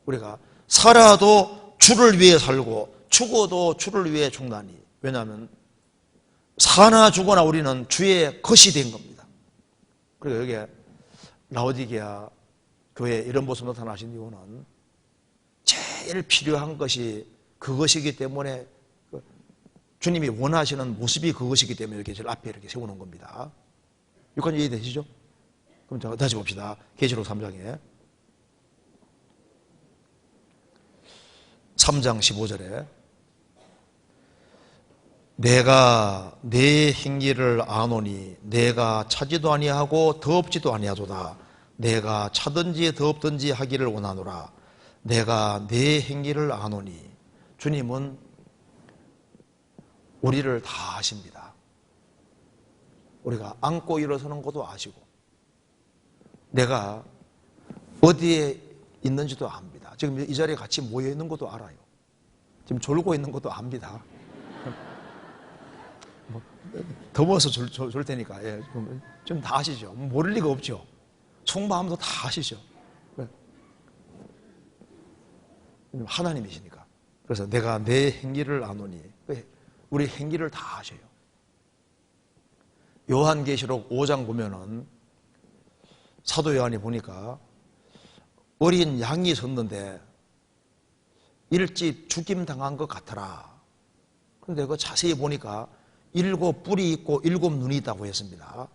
우리가 살아도 주를 위해 살고 죽어도 주를 위해 죽나니 왜냐하면 사나 죽거나 우리는 주의 것이 된 겁니다. 그리고 여기에 라오디게아 교회에 이런 모습 나타나신 이유는 제일 필요한 것이 그것이기 때문에 주님이 원하시는 모습이 그것이기 때문에 이렇게 제일 앞에 이렇게 세우는 겁니다. 여기까지 이해되시죠? 그럼 자, 다시 봅시다. 계시록 3장에 3장 15절에 내가 내 행위를 아노니 내가 차지도 아니하고 더없지도 아니하도다. 내가 차든지 더없든지 하기를 원하노라. 내가 내 행위를 아노니 주님은 우리를 다 아십니다. 우리가 앉고 일어서는 것도 아시고 내가 어디에 있는지도 압니다. 지금 이 자리에 같이 모여 있는 것도 알아요. 지금 졸고 있는 것도 압니다. 더워서 졸 테니까 좀 다 아시죠? 모를 리가 없죠. 속마음도 다 아시죠? 하나님이시니까. 그래서 내가 내 행위를 아노니 우리 행위를 다 아셔요. 요한계시록 5장 보면은 사도 요한이 보니까 어린 양이 섰는데 일찍 죽임 당한 것 같더라. 그런데 그 자세히 보니까 7 뿔이 있고 7 눈이 있다고 했습니다.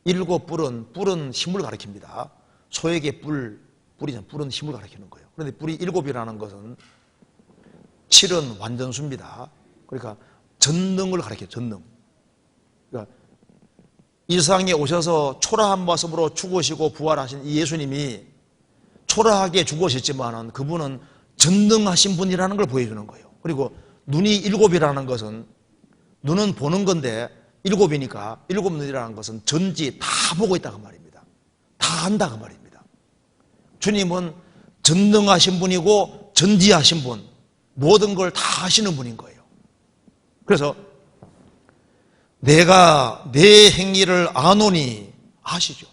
7 뿔은 힘을 가리킵니다. 소에게 뿔은 힘을 가리키는 거예요. 그런데 뿔이 7이라는 것은 7은 완전수입니다. 그러니까 전능을 가리켜요. 전능. 그러니까 이 세상에 오셔서 초라한 모습으로 죽으시고 부활하신 이 예수님이 초라하게 죽으셨지만은 그분은 전능하신 분이라는 걸 보여주는 거예요. 그리고 눈이 7이라는 것은 눈은 보는 건데 7이니까 7 눈이라는 것은 전지 다 보고 있다 그 말입니다. 다 안다 그 말입니다. 주님은 전능하신 분이고 전지하신 분, 모든 걸 다 하시는 분인 거예요. 그래서 내가 내 행위를 아노니 아시죠?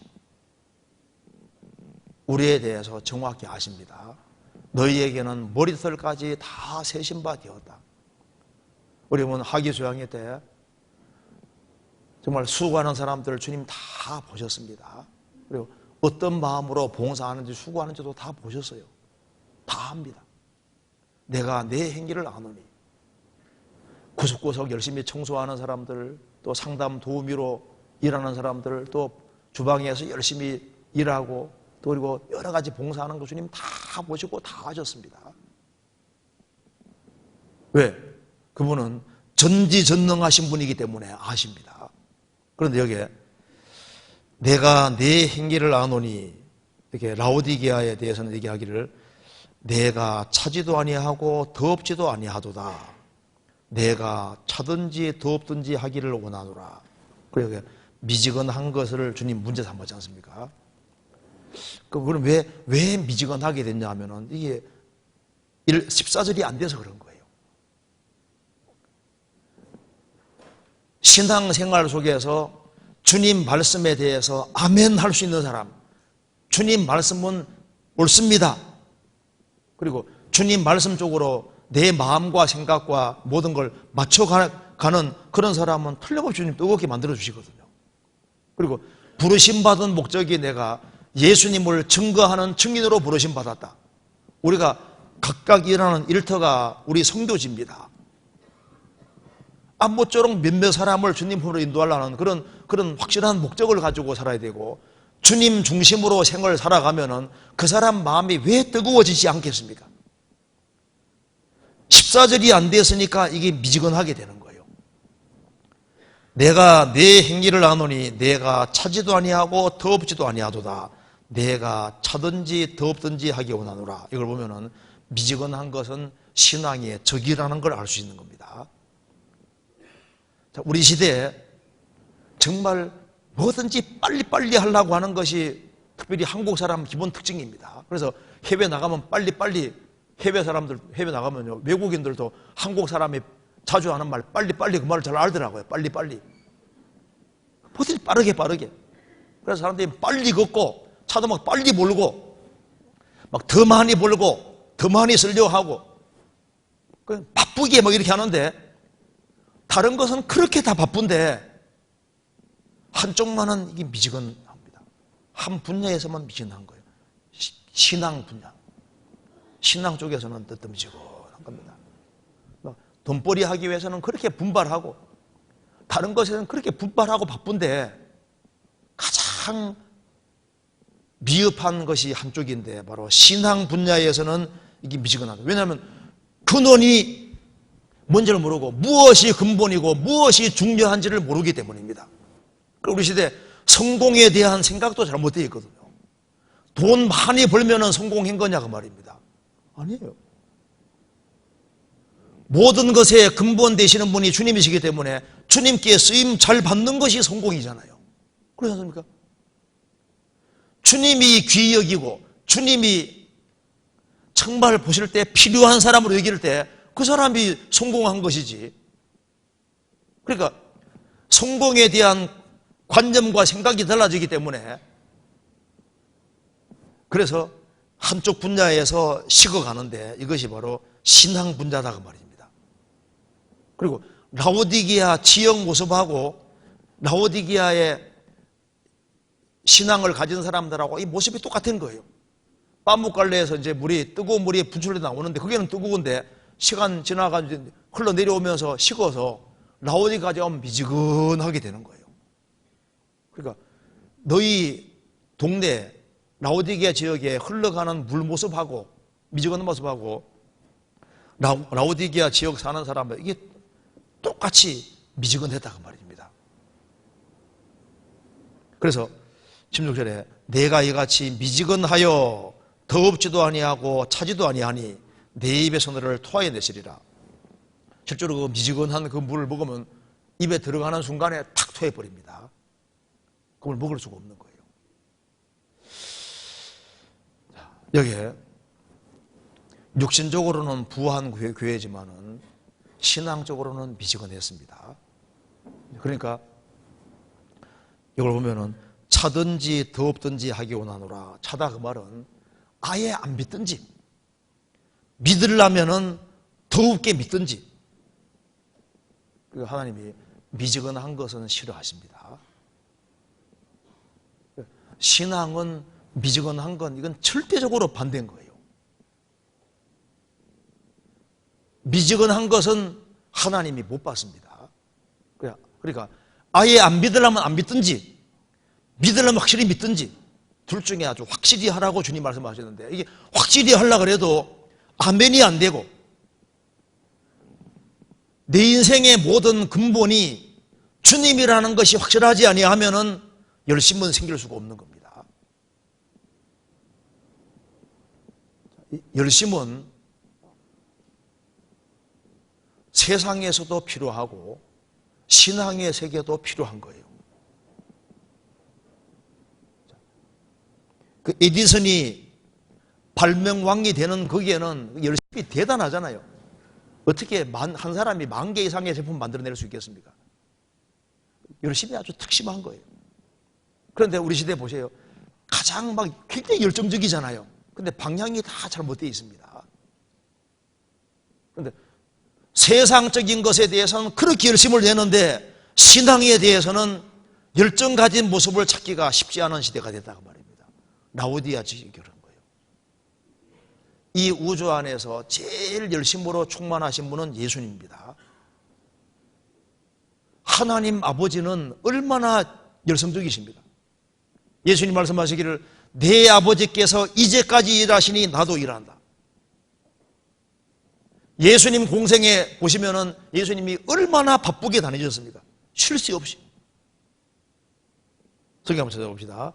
우리에 대해서 정확히 아십니다. 너희에게는 머리털까지 다 세신 바 되었다. 우리 보면 하기수양회 때 정말 수고하는 사람들 주님 다 보셨습니다. 그리고 어떤 마음으로 봉사하는지 수고하는지도 다 보셨어요. 다 합니다. 내가 내 행위를 아노니. 구석구석 열심히 청소하는 사람들, 또 상담 도우미로 일하는 사람들, 또 주방에서 열심히 일하고 또 그리고 여러 가지 봉사하는 거 주님 다 보시고 다 하셨습니다. 왜? 그분은 전지전능하신 분이기 때문에 아십니다. 그런데 여기에 내가 내 행위를 아노니 이렇게 라오디게아에 대해서는 얘기하기를 내가 차지도 아니하고 더없지도 아니하도다. 내가 차든지 더없든지 하기를 원하노라. 그리고 미지근한 것을 주님 문제 삼았지 않습니까? 그럼 왜 미지근하게 됐냐 하면은 이게 14절이 안 돼서 그런 거예요. 신앙생활 속에서 주님 말씀에 대해서 아멘 할 수 있는 사람, 주님 말씀은 옳습니다. 그리고 주님 말씀 쪽으로 내 마음과 생각과 모든 걸 맞춰가는 그런 사람은 틀림없이 주님 뜨겁게 만들어 주시거든요. 그리고 부르심받은 목적이 내가 예수님을 증거하는 증인으로 부르심받았다. 우리가 각각 일하는 일터가 우리 선교지입니다. 모쪼록 몇몇 사람을 주님으로 인도하려는 그런 확실한 목적을 가지고 살아야 되고, 주님 중심으로 생활을 살아가면은 그 사람 마음이 왜 뜨거워지지 않겠습니까? 14절이 안 됐으니까 이게 미지근하게 되는 거예요. 내가 내 행위를 아노니 내가 차지도 아니하고 더없지도 아니하도다. 내가 차든지 더없든지 하기 원하노라. 이걸 보면은 미지근한 것은 신앙의 적이라는 걸 알 수 있는 겁니다. 자, 우리 시대에 정말 뭐든지 빨리빨리 하려고 하는 것이 특별히 한국 사람 기본 특징입니다. 그래서 해외 나가면 빨리빨리, 해외 나가면요, 외국인들도 한국 사람이 자주 하는 말 빨리빨리, 그 말을 잘 알더라고요. 빨리빨리. 뭐든지 빠르게. 그래서 사람들이 빨리 걷고 차도 막 빨리 몰고 막 더 많이 벌고 더 많이 쓰려고 하고 바쁘게 막 이렇게 하는데, 다른 것은 그렇게 다 바쁜데 한쪽만은 이게 미지근합니다. 한 분야에서만 미지근한 거예요. 신앙 분야. 신앙 쪽에서는 뜨뜻미지근한 겁니다. 돈벌이 하기 위해서는 그렇게 분발하고, 다른 것에서는 그렇게 분발하고 바쁜데, 가장 미흡한 것이 한쪽인데 바로 신앙 분야에서는 이게 미지근하다. 왜냐하면 근원이 뭔지를 모르고 무엇이 근본이고 무엇이 중요한지를 모르기 때문입니다. 우리 시대 성공에 대한 생각도 잘못되어 있거든요. 돈 많이 벌면 성공한 거냐 그 말입니다. 아니에요. 모든 것의 근본 되시는 분이 주님이시기 때문에 주님께 쓰임 잘 받는 것이 성공이잖아요. 그렇지 않습니까? 주님이 귀히 여기고 주님이 정말 보실 때 필요한 사람으로 여길 때 그 사람이 성공한 것이지. 그러니까 성공에 대한 관념과 생각이 달라지기 때문에, 그래서 한쪽 분야에서 식어가는데 이것이 바로 신앙 분야다 그 말입니다. 그리고 라오디게아 지역 모습하고 라오디게아의 신앙을 가진 사람들하고 이 모습이 똑같은 거예요. 빠묵갈래에서 이제 뜨거운 물이 분출해 나오는데 거기는 뜨거운데 시간 지나가지고 흘러내려오면서 식어서 라오디게아까지 오면 미지근하게 되는 거예요. 그러니까 너희 동네 라오디게아 지역에 흘러가는 물 모습하고 미지근한 모습하고 라오디게아 지역 사는 사람들 이게 똑같이 미지근했다 그 말입니다. 그래서 16절에 내가 이같이 미지근하여 더없지도 아니하고 차지도 아니하니 내 입에서 너를 토하여 내시리라. 실제로 그 미지근한 그 물을 먹으면 입에 들어가는 순간에 탁 토해버립니다. 그걸 먹을 수가 없는 거예요. 여기에 육신적으로는 부한 교회지만은 신앙적으로는 미지근했습니다. 그러니까 이걸 보면은 차든지 더없든지 하기 원하노라. 차다 그 말은 아예 안 믿든지, 믿으려면은 더욱게 믿든지. 하나님이 미지근한 것은 싫어하십니다. 신앙은 미지근한 건 이건 절대적으로 반대인 거예요. 미지근한 것은 하나님이 못 받습니다. 그러니까 아예 안 믿으려면 안 믿든지, 믿으려면 확실히 믿든지, 둘 중에 아주 확실히 하라고 주님 말씀하셨는데, 이게 확실히 하려고 해도 아멘이 안 되고 내 인생의 모든 근본이 주님이라는 것이 확실하지 아니하면은 열심은 생길 수가 없는 겁니다. 열심은 세상에서도 필요하고 신앙의 세계도 필요한 거예요. 그 에디슨이 발명왕이 되는 거기에는 열심히 대단하잖아요. 어떻게 한 사람이 10,000개 이상의 제품 만들어낼 수 있겠습니까? 열심히 아주 특심한 거예요. 그런데 우리 시대 보세요. 가장 막 굉장히 열정적이잖아요. 근데 방향이 다 잘못되어 있습니다. 그런데 세상적인 것에 대해서는 그렇게 열심을 내는데 신앙에 대해서는 열정 가진 모습을 찾기가 쉽지 않은 시대가 됐다고 말입니다. 라오디아식이 그런 거예요. 이 우주 안에서 제일 열심으로 충만하신 분은 예수님입니다. 하나님 아버지는 얼마나 열성적이십니다. 예수님 말씀하시기를 내 아버지께서 이제까지 일하시니 나도 일한다. 예수님 공생에 보시면은 예수님이 얼마나 바쁘게 다니셨습니까? 쉴 새 없이. 성경 한번 찾아봅시다.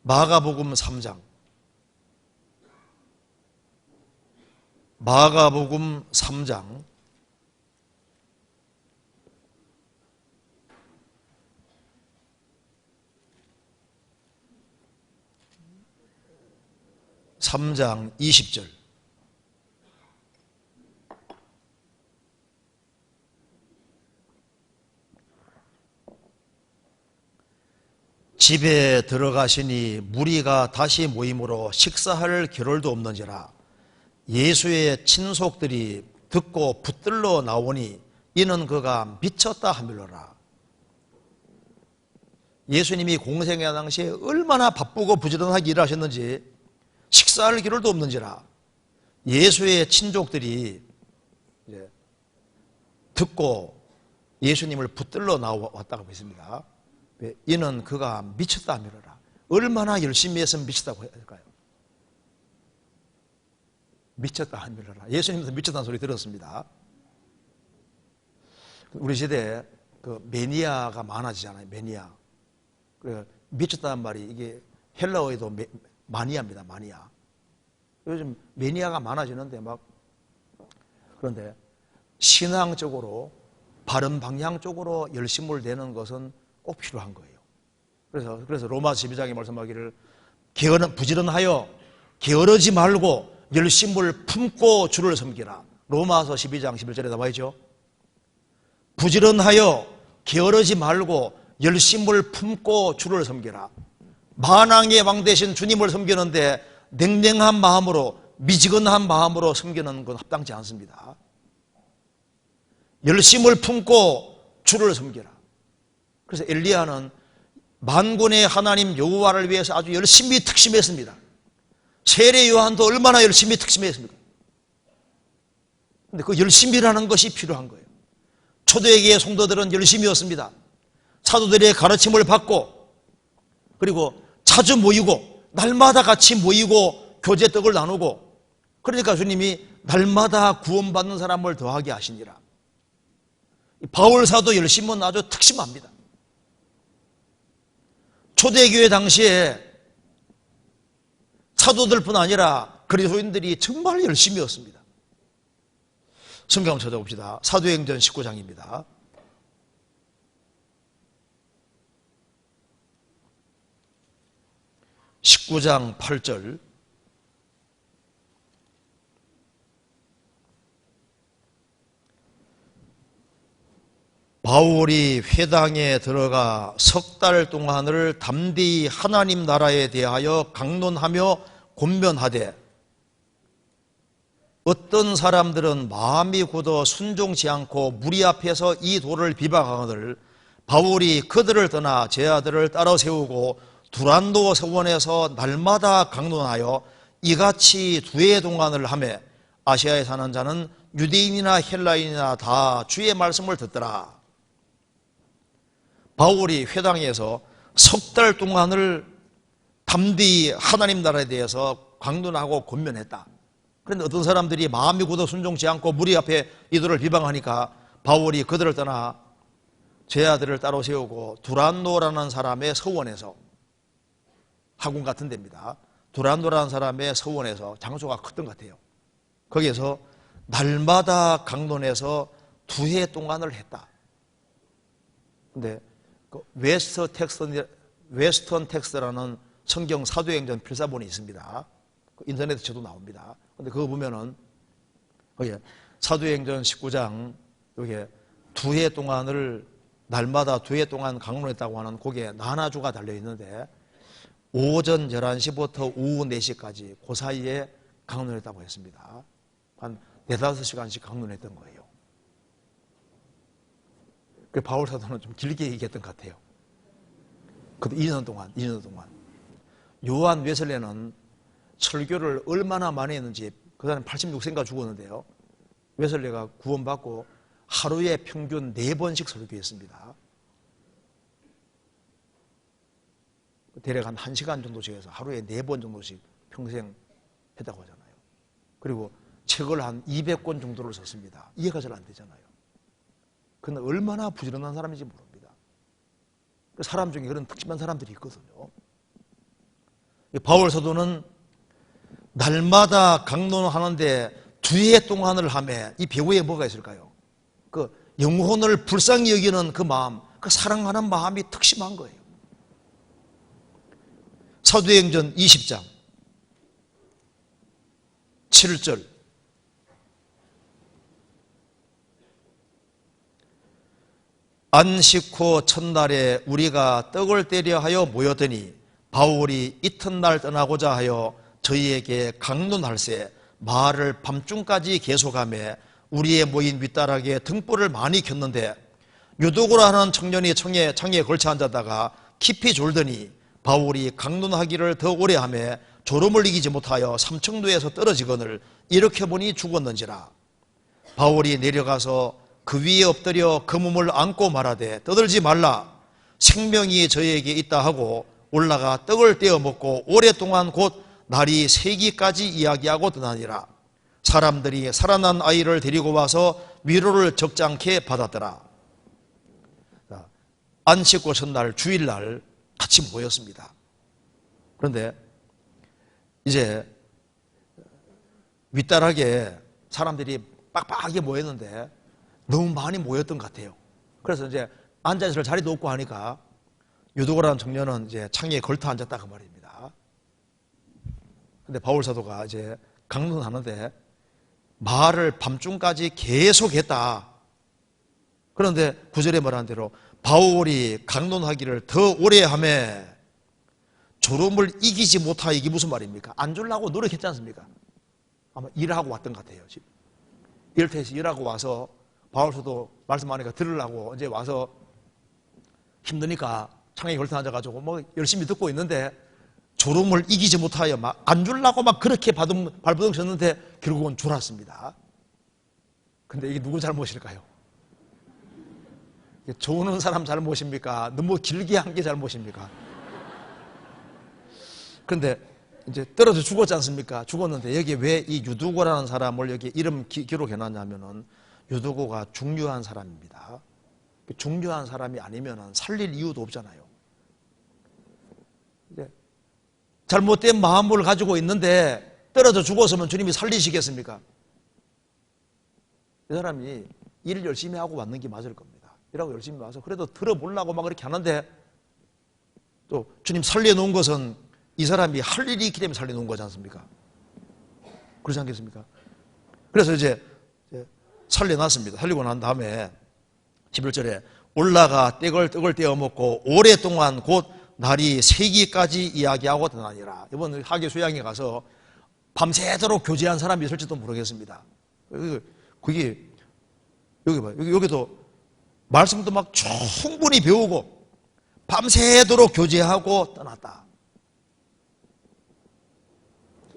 마가복음 3장. 마가복음 3장 20절. 집에 들어가시니 무리가 다시 모임으로 식사할 겨를도 없는지라 예수의 친속들이 듣고 붙들러 나오니 이는 그가 미쳤다 하밀러라. 예수님이 공생의 당시에 얼마나 바쁘고 부지런하게 일하셨는지 식사할 겨를도 없는지라 예수의 친족들이 듣고 예수님을 붙들러 나왔다고 했습니다. 이는 그가 미쳤다 하밀어라. 얼마나 열심히 해서 미쳤다고 할까요? 미쳤다 하밀어라. 예수님도 미쳤다는 소리 들었습니다. 우리 시대에 그 매니아가 많아지잖아요. 매니아. 미쳤다는 말이 이게 헬라어에도 마니아입니다. 마니아. 요즘 매니아가 많아지는데 그런데 신앙적으로 바른 방향 쪽으로 열심을 내는 것은 꼭 필요한 거예요. 그래서 로마서 12장에 말씀하기를 부지런하여 게으르지 말고 열심을 품고 주를 섬기라. 로마서 12장 11절에 나와 있죠. 부지런하여 게으르지 말고 열심을 품고 주를 섬기라. 만왕의 왕 되신 주님을 섬기는데 냉랭한 마음으로 미지근한 마음으로 섬기는 건 합당치 않습니다. 열심을 품고 주를 섬기라. 그래서 엘리야는 만군의 하나님 여호와를 위해서 아주 열심히 특심했습니다. 세례 요한도 얼마나 열심히 특심했습니까? 그런데 그 열심이라는 것이 필요한 거예요. 초대교회 성도들은 열심이었습니다. 사도들의 가르침을 받고 그리고 자주 모이고 날마다 같이 모이고 교제떡을 나누고 그러니까 주님이 날마다 구원받는 사람을 더하게 하시니라. 바울사도 열심은 아주 특심합니다. 초대교회 당시에 사도들뿐 아니라 그리스도인들이 정말 열심이었습니다. 성경 한번 찾아봅시다. 사도행전 19장입니다. (19장 8절) 바울이 회당에 들어가 석 달 동안을 담대히 하나님 나라에 대하여 강론하며 권면하되 어떤 사람들은 마음이 굳어 순종치 않고 무리 앞에서 이 도를 비방하거늘 바울이 그들을 떠나 제 아들을 따라 세우고 두란노 서원에서 날마다 강론하여 이같이 2해 동안을 하며 아시아에 사는 자는 유대인이나 헬라인이나 다 주의 말씀을 듣더라. 바울이 회당에서 석 달 동안을 담대히 하나님 나라에 대해서 강론하고 권면했다. 그런데 어떤 사람들이 마음이 굳어 순종치 않고 무리 앞에 이들을 비방하니까 바울이 그들을 떠나 제 아들을 따로 세우고 두란노라는 사람의 서원에서, 학원 같은 데입니다. 두란노라는 사람의 서원에서, 장소가 컸던 것 같아요. 거기에서 날마다 강론해서 2해 동안을 했다. 근데 그 웨스턴 텍스트라는 성경 사도행전 필사본이 있습니다. 인터넷에 쳐도 나옵니다. 근데 그거 보면은 거기에 사도행전 19장 여기에 2해 동안을 날마다 2해 동안 강론했다고 하는 거기에 나나주가 달려 있는데 오전 11시부터 오후 4시까지 그 사이에 강론했다고 했습니다. 한 4-5시간씩 강론했던 거예요. 그 바울 사도는 좀 길게 얘기했던 것 같아요. 그것도 2년 동안. 요한 웨슬레는 설교를 얼마나 많이 했는지, 그 사람 86세인가 죽었는데요. 웨슬레가 구원받고 하루에 평균 4번씩 설교했습니다. 대략 한 1시간 정도씩 해서 하루에 4번 정도씩 평생 했다고 하잖아요. 그리고 책을 한 200권 정도를 썼습니다. 이해가 잘 안 되잖아요. 근데 얼마나 부지런한 사람인지 모릅니다. 사람 중에 그런 특심한 사람들이 있거든요. 바울 사도는 날마다 강론하는데 2해 동안을 하며 이 배후에 뭐가 있을까요? 그 영혼을 불쌍히 여기는 그 마음, 그 사랑하는 마음이 특심한 거예요. 사도행전 20장 7절 안식 후 첫날에 우리가 떡을 떼려 하여 모였더니 바울이 이튿날 떠나고자 하여 저희에게 강론할세 말을 밤중까지 계속하며 우리의 모인 윗다락에 등불을 많이 켰는데 유독으로 하는 청년이 창에 걸쳐 앉았다가 깊이 졸더니 바울이 강론하기를 더 오래 하며 졸음을 이기지 못하여 삼청도에서 떨어지거늘 일으켜보니 죽었는지라. 바울이 내려가서 그 위에 엎드려 그 몸을 안고 말하되 떠들지 말라 생명이 저에게 있다 하고 올라가 떡을 떼어 먹고 오랫동안 곧 날이 새기까지 이야기하고 떠나니라. 사람들이 살아난 아이를 데리고 와서 위로를 적잖게 받았더라. 안식구 첫날 주일날 같이 모였습니다. 그런데 이제 윗다락에 사람들이 빡빡하게 모였는데 너무 많이 모였던 것 같아요. 그래서 이제 앉아있을 자리도 없고 하니까 유도고라는 청년은 이제 창에 걸터 앉았다 그 말입니다. 근데 바울 사도가 이제 강론하는데 말을 밤중까지 계속했다. 그런데 9절에 말한 대로 바울이 강론하기를 더 오래 하며 졸음을 이기지 못하여 이게 무슨 말입니까? 안 졸라고 노력했지 않습니까? 아마 일하고 왔던 것 같아요. 일터에서 일하고 와서 바울 사도 말씀하니까 들으려고 이제 와서 힘드니까 창에 걸터 앉아가지고 뭐 열심히 듣고 있는데 졸음을 이기지 못하여 막 안 졸라고 막 그렇게 발버둥 쳤는데 결국은 졸았습니다. 근데 이게 누구 잘못일까요? 조는 사람 잘못입니까? 너무 길게 한 게 잘못입니까? 근데 이제 떨어져 죽었지 않습니까? 죽었는데 여기 왜 이 유두고라는 사람을 여기 이름 기록해놨냐면은 유두고가 중요한 사람입니다. 중요한 사람이 아니면은 살릴 이유도 없잖아요. 이제 잘못된 마음을 가지고 있는데 떨어져 죽었으면 주님이 살리시겠습니까? 이 사람이 일을 열심히 하고 왔는 게 맞을 겁니다. 일하고 열심히 와서 그래도 들어보려고 막 그렇게 하는데 또 주님 살려놓은 것은 이 사람이 할 일이 있기 때문에 살려놓은 거지 않습니까? 그렇지 않겠습니까? 그래서 이제 살려놨습니다. 살리고 난 다음에 11절에 올라가 떡을 떼어 먹고 오랫동안 곧 날이 새기까지 이야기하고 떠나니라. 이번 학예 수양에 가서 밤새도록 교제한 사람이 있을지도 모르겠습니다. 그게 여기 봐요. 여기도 말씀도 막 충분히 배우고 밤새도록 교제하고 떠났다.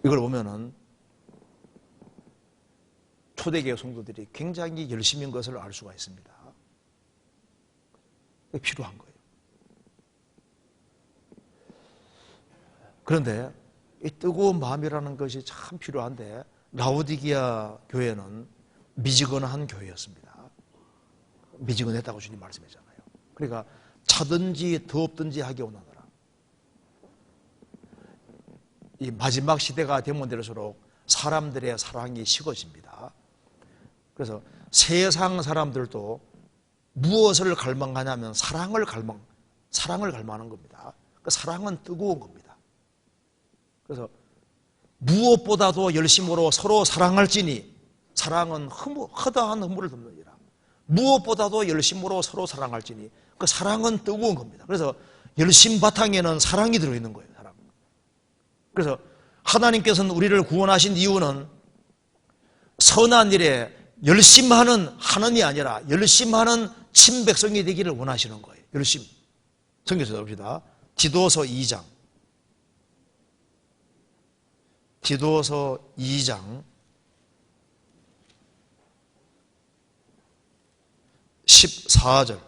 이걸 보면은 초대교회 성도들이 굉장히 열심인 것을 알 수가 있습니다. 필요한 거예요. 그런데 이 뜨거운 마음이라는 것이 참 필요한데 라오디게아 교회는 미지근한 교회였습니다. 미지근했다고 주님 말씀하잖아요. 그러니까 차든지 덥든지 하게 원하노라. 이 마지막 시대가 되면 될수록 사람들의 사랑이 식어집니다. 그래서 세상 사람들도 무엇을 갈망하냐면 사랑을 갈망하는 겁니다. 그 사랑은 뜨거운 겁니다. 그래서 무엇보다도 열심으로 서로 사랑할지니 사랑은 허다한 허물을 덮느니라. 무엇보다도 열심으로 서로 사랑할지니 그 사랑은 뜨거운 겁니다. 그래서 열심 바탕에는 사랑이 들어있는 거예요. 사랑. 그래서 하나님께서는 우리를 구원하신 이유는 선한 일에 열심하는 하는이 아니라 열심하는 친백성이 되기를 원하시는 거예요. 열심. 성경에서 봅시다. 디도서 2장. 디도서 2장 14절.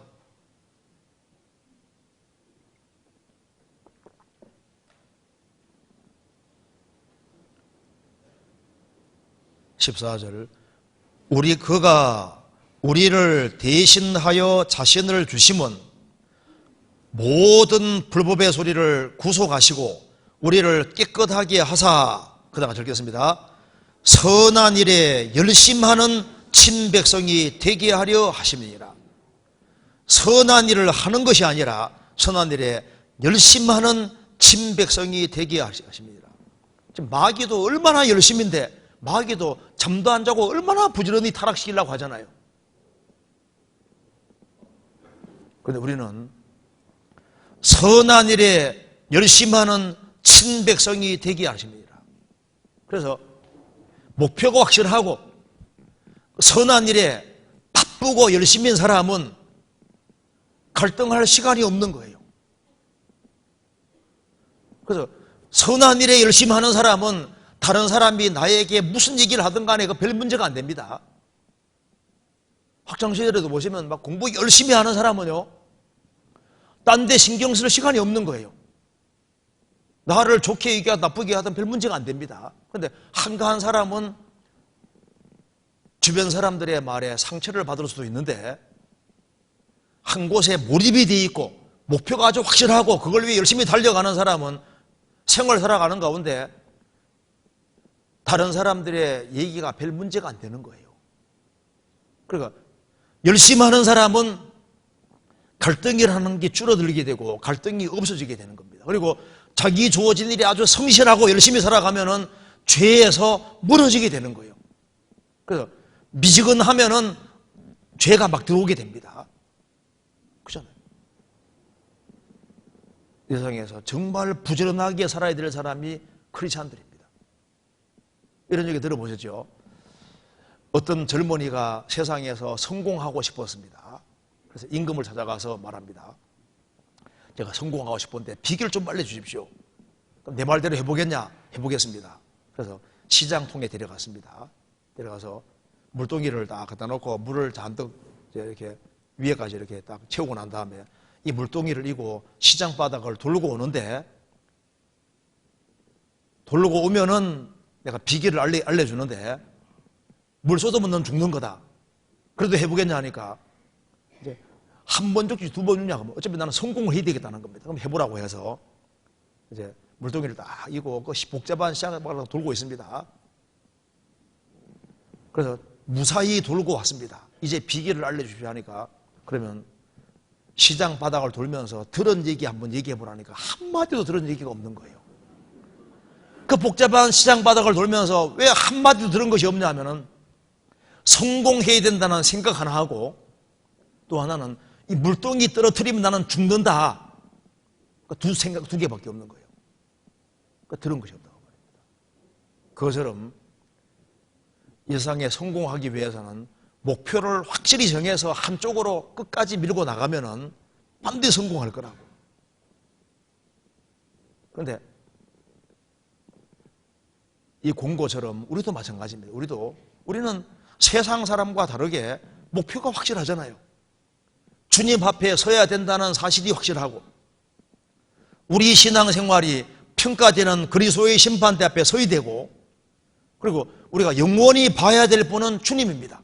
그가 우리를 대신하여 자신을 주심은 모든 불법의 소리를 구속하시고 우리를 깨끗하게 하사, 그 다음에 적겠습니다. 선한 일에 열심하는 친백성이 되게 하려 하심이니라. 선한 일을 하는 것이 아니라 선한 일에 열심하는 친백성이 되게 하심이니라. 지금 마귀도 얼마나 열심인데, 마귀도 잠도 안 자고 얼마나 부지런히 타락시키려고 하잖아요. 그런데 우리는 선한 일에 열심하는 친백성이 되게 하십니다. 그래서 목표가 확실하고 선한 일에 바쁘고 열심인 사람은 갈등할 시간이 없는 거예요. 그래서 선한 일에 열심히 하는 사람은 다른 사람이 나에게 무슨 얘기를 하든 간에 그 별 문제가 안 됩니다. 학창시절에도 보시면 막 공부 열심히 하는 사람은요, 딴 데 신경 쓸 시간이 없는 거예요. 나를 좋게 얘기하든 나쁘게 하든 별 문제가 안 됩니다. 그런데 한가한 사람은 주변 사람들의 말에 상처를 받을 수도 있는데, 한 곳에 몰입이 되어 있고 목표가 아주 확실하고 그걸 위해 열심히 달려가는 사람은 생활 살아가는 가운데 다른 사람들의 얘기가 별 문제가 안 되는 거예요. 그러니까 열심히 하는 사람은 갈등이라는 게 줄어들게 되고 갈등이 없어지게 되는 겁니다. 그리고 자기 주어진 일이 아주 성실하고 열심히 살아가면은 죄에서 멀어지게 되는 거예요. 그래서 미지근하면은 죄가 막 들어오게 됩니다. 그렇잖아요. 이 세상에서 정말 부지런하게 살아야 될 사람이 크리스찬들입니다. 이런 얘기 들어보셨죠? 어떤 젊은이가 세상에서 성공하고 싶었습니다. 그래서 임금을 찾아가서 말합니다. 제가 성공하고 싶은데 비결 좀 알려주십시오. 그럼 내 말대로 해보겠냐? 해보겠습니다. 그래서 시장통에 데려갔습니다. 데려가서 물동이를 딱 갖다 놓고 물을 잔뜩 이렇게 위에까지 이렇게 딱 채우고 난 다음에 이 물동이를 이고 시장 바닥을 돌고 오는데, 돌고 오면은 내가 비결을 알려주는데, 물 쏟으면 넌 죽는 거다. 그래도 해보겠냐 하니까 이제 한 번 죽지 두 번 죽냐 하면 어차피 나는 성공을 해야 되겠다는 겁니다. 그럼 해보라고 해서 이제 물동이를 딱 이고 그 복잡한 시장을 돌고 있습니다. 그래서 무사히 돌고 왔습니다. 이제 비결을 알려주십시오 하니까, 그러면 시장 바닥을 돌면서 들은 얘기 한번 얘기해 보라니까 한마디도 들은 얘기가 없는 거예요. 그 복잡한 시장 바닥을 돌면서 왜 한마디도 들은 것이 없냐 하면은 성공해야 된다는 생각 하나 하고, 또 하나는 이 물동이 떨어뜨리면 나는 죽는다. 두 생각 두 개밖에 없는 거예요. 들은 것이 없다고 말입니다. 그것처럼 이 세상에 성공하기 위해서는 목표를 확실히 정해서 한쪽으로 끝까지 밀고 나가면은 반드시 성공할 거라고. 그런데 이 공고처럼 우리도 마찬가지입니다. 우리는 세상 사람과 다르게 목표가 확실하잖아요. 주님 앞에 서야 된다는 사실이 확실하고, 우리 신앙생활이 평가되는 그리스도의 심판대 앞에 서야 되고, 그리고 우리가 영원히 봐야 될 분은 주님입니다.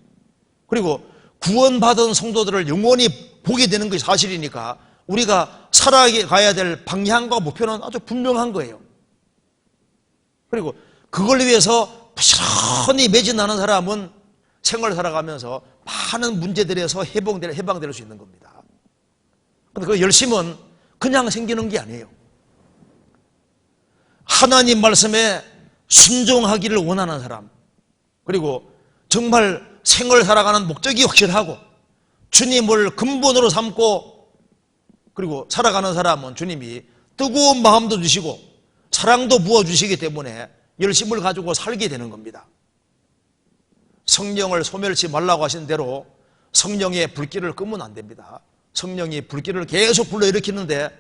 그리고 구원받은 성도들을 영원히 보게 되는 것이 사실이니까 우리가 살아가야 될 방향과 목표는 아주 분명한 거예요. 그리고 그걸 위해서 부지런히 매진하는 사람은 생활을 살아가면서 많은 문제들에서 해방될 수 있는 겁니다. 그런데 그 열심은 그냥 생기는 게 아니에요. 하나님 말씀에 순종하기를 원하는 사람, 그리고 정말 생을 살아가는 목적이 확실하고 주님을 근본으로 삼고 그리고 살아가는 사람은 주님이 뜨거운 마음도 주시고 사랑도 부어주시기 때문에 열심을 가지고 살게 되는 겁니다. 성령을 소멸치 말라고 하신 대로 성령의 불길을 끄면 안 됩니다. 성령이 불길을 계속 불러일으키는데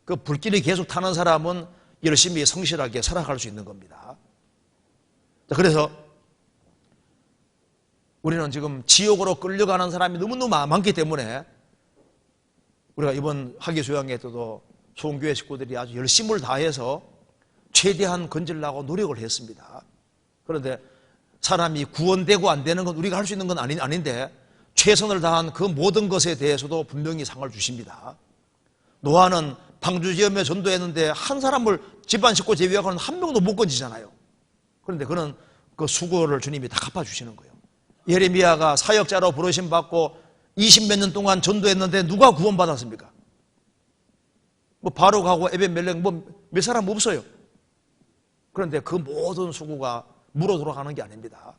그 불길이 계속 타는 사람은 열심히 성실하게 살아갈 수 있는 겁니다. 그래서 우리는 지금 지옥으로 끌려가는 사람이 너무너무 많기 때문에 우리가 이번 학위 수양회 때도 소원교회 식구들이 아주 열심을 다해서 최대한 건지려고 노력을 했습니다. 그런데 사람이 구원되고 안 되는 건 우리가 할 수 있는 건 아닌데 최선을 다한 그 모든 것에 대해서도 분명히 상을 주십니다. 노아는 방주지으며 전도했는데 한 사람을 집안 식구 제외하고는 한 명도 못 건지잖아요. 그런데 그는 그 수고를 주님이 다 갚아주시는 거예요. 예레미야가 사역자로 부르심 받고 20몇 년 동안 전도했는데 누가 구원받았습니까? 뭐 바룩하고 에벤멜렉 뭐 몇 사람 없어요. 그런데 그 모든 수고가 물어 돌아가는 게 아닙니다.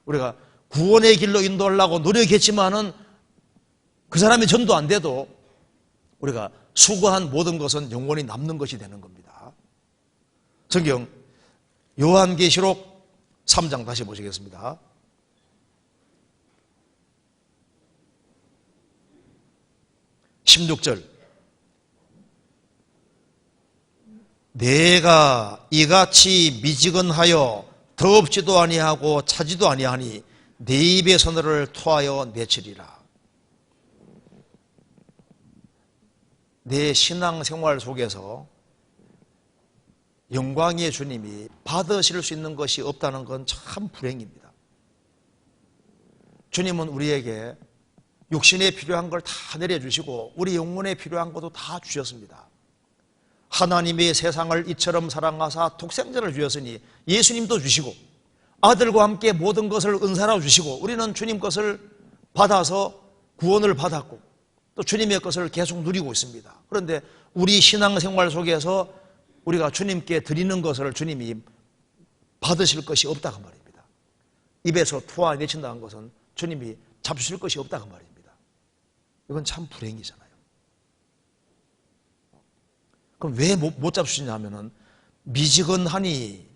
우리가 구원의 길로 인도하려고 노력했지만은 그 사람이 전도 안 돼도 우리가 수고한 모든 것은 영원히 남는 것이 되는 겁니다. 성경 요한계시록 3장 다시 보시겠습니다. 16절 내가 이같이 미지근하여 더럽지도 아니하고 차지도 아니하니 내 입의 서늘을 토하여 내치리라. 내 신앙생활 속에서 영광의 주님이 받으실 수 있는 것이 없다는 건 참 불행입니다. 주님은 우리에게 육신에 필요한 걸 다 내려주시고 우리 영혼에 필요한 것도 다 주셨습니다. 하나님이 세상을 이처럼 사랑하사 독생자를 주셨으니 예수님도 주시고 아들과 함께 모든 것을 은사로 주시고 우리는 주님 것을 받아서 구원을 받았고 또 주님의 것을 계속 누리고 있습니다. 그런데 우리 신앙생활 속에서 우리가 주님께 드리는 것을 주님이 받으실 것이 없다고 말입니다. 입에서 토해내친다는 것은 주님이 잡수실 것이 없다고 말입니다. 이건 참 불행이잖아요. 그럼 왜 못 잡수시냐면은 미지근하니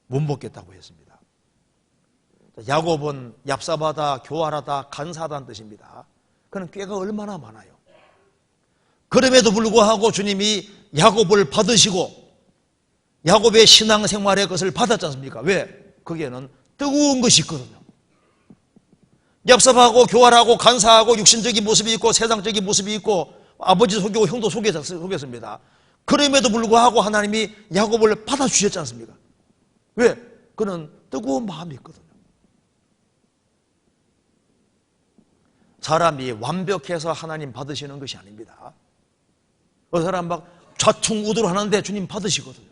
못 먹겠다고 했습니다. 야곱은 얍삽하다, 교활하다, 간사하다는 뜻입니다. 그는 꾀가 얼마나 많아요. 그럼에도 불구하고 주님이 야곱을 받으시고 야곱의 신앙생활의 것을 받았지 않습니까? 왜? 거기에는 뜨거운 것이 있거든요. 얍삽하고 교활하고 간사하고 육신적인 모습이 있고 세상적인 모습이 있고 아버지 속이고 형도 속였습니다. 그럼에도 불구하고 하나님이 야곱을 받아주셨지 않습니까? 왜? 그는 뜨거운 마음이 있거든요. 사람이 완벽해서 하나님 받으시는 것이 아닙니다. 어느 사람 막 좌충우돌 하는데 주님 받으시거든요.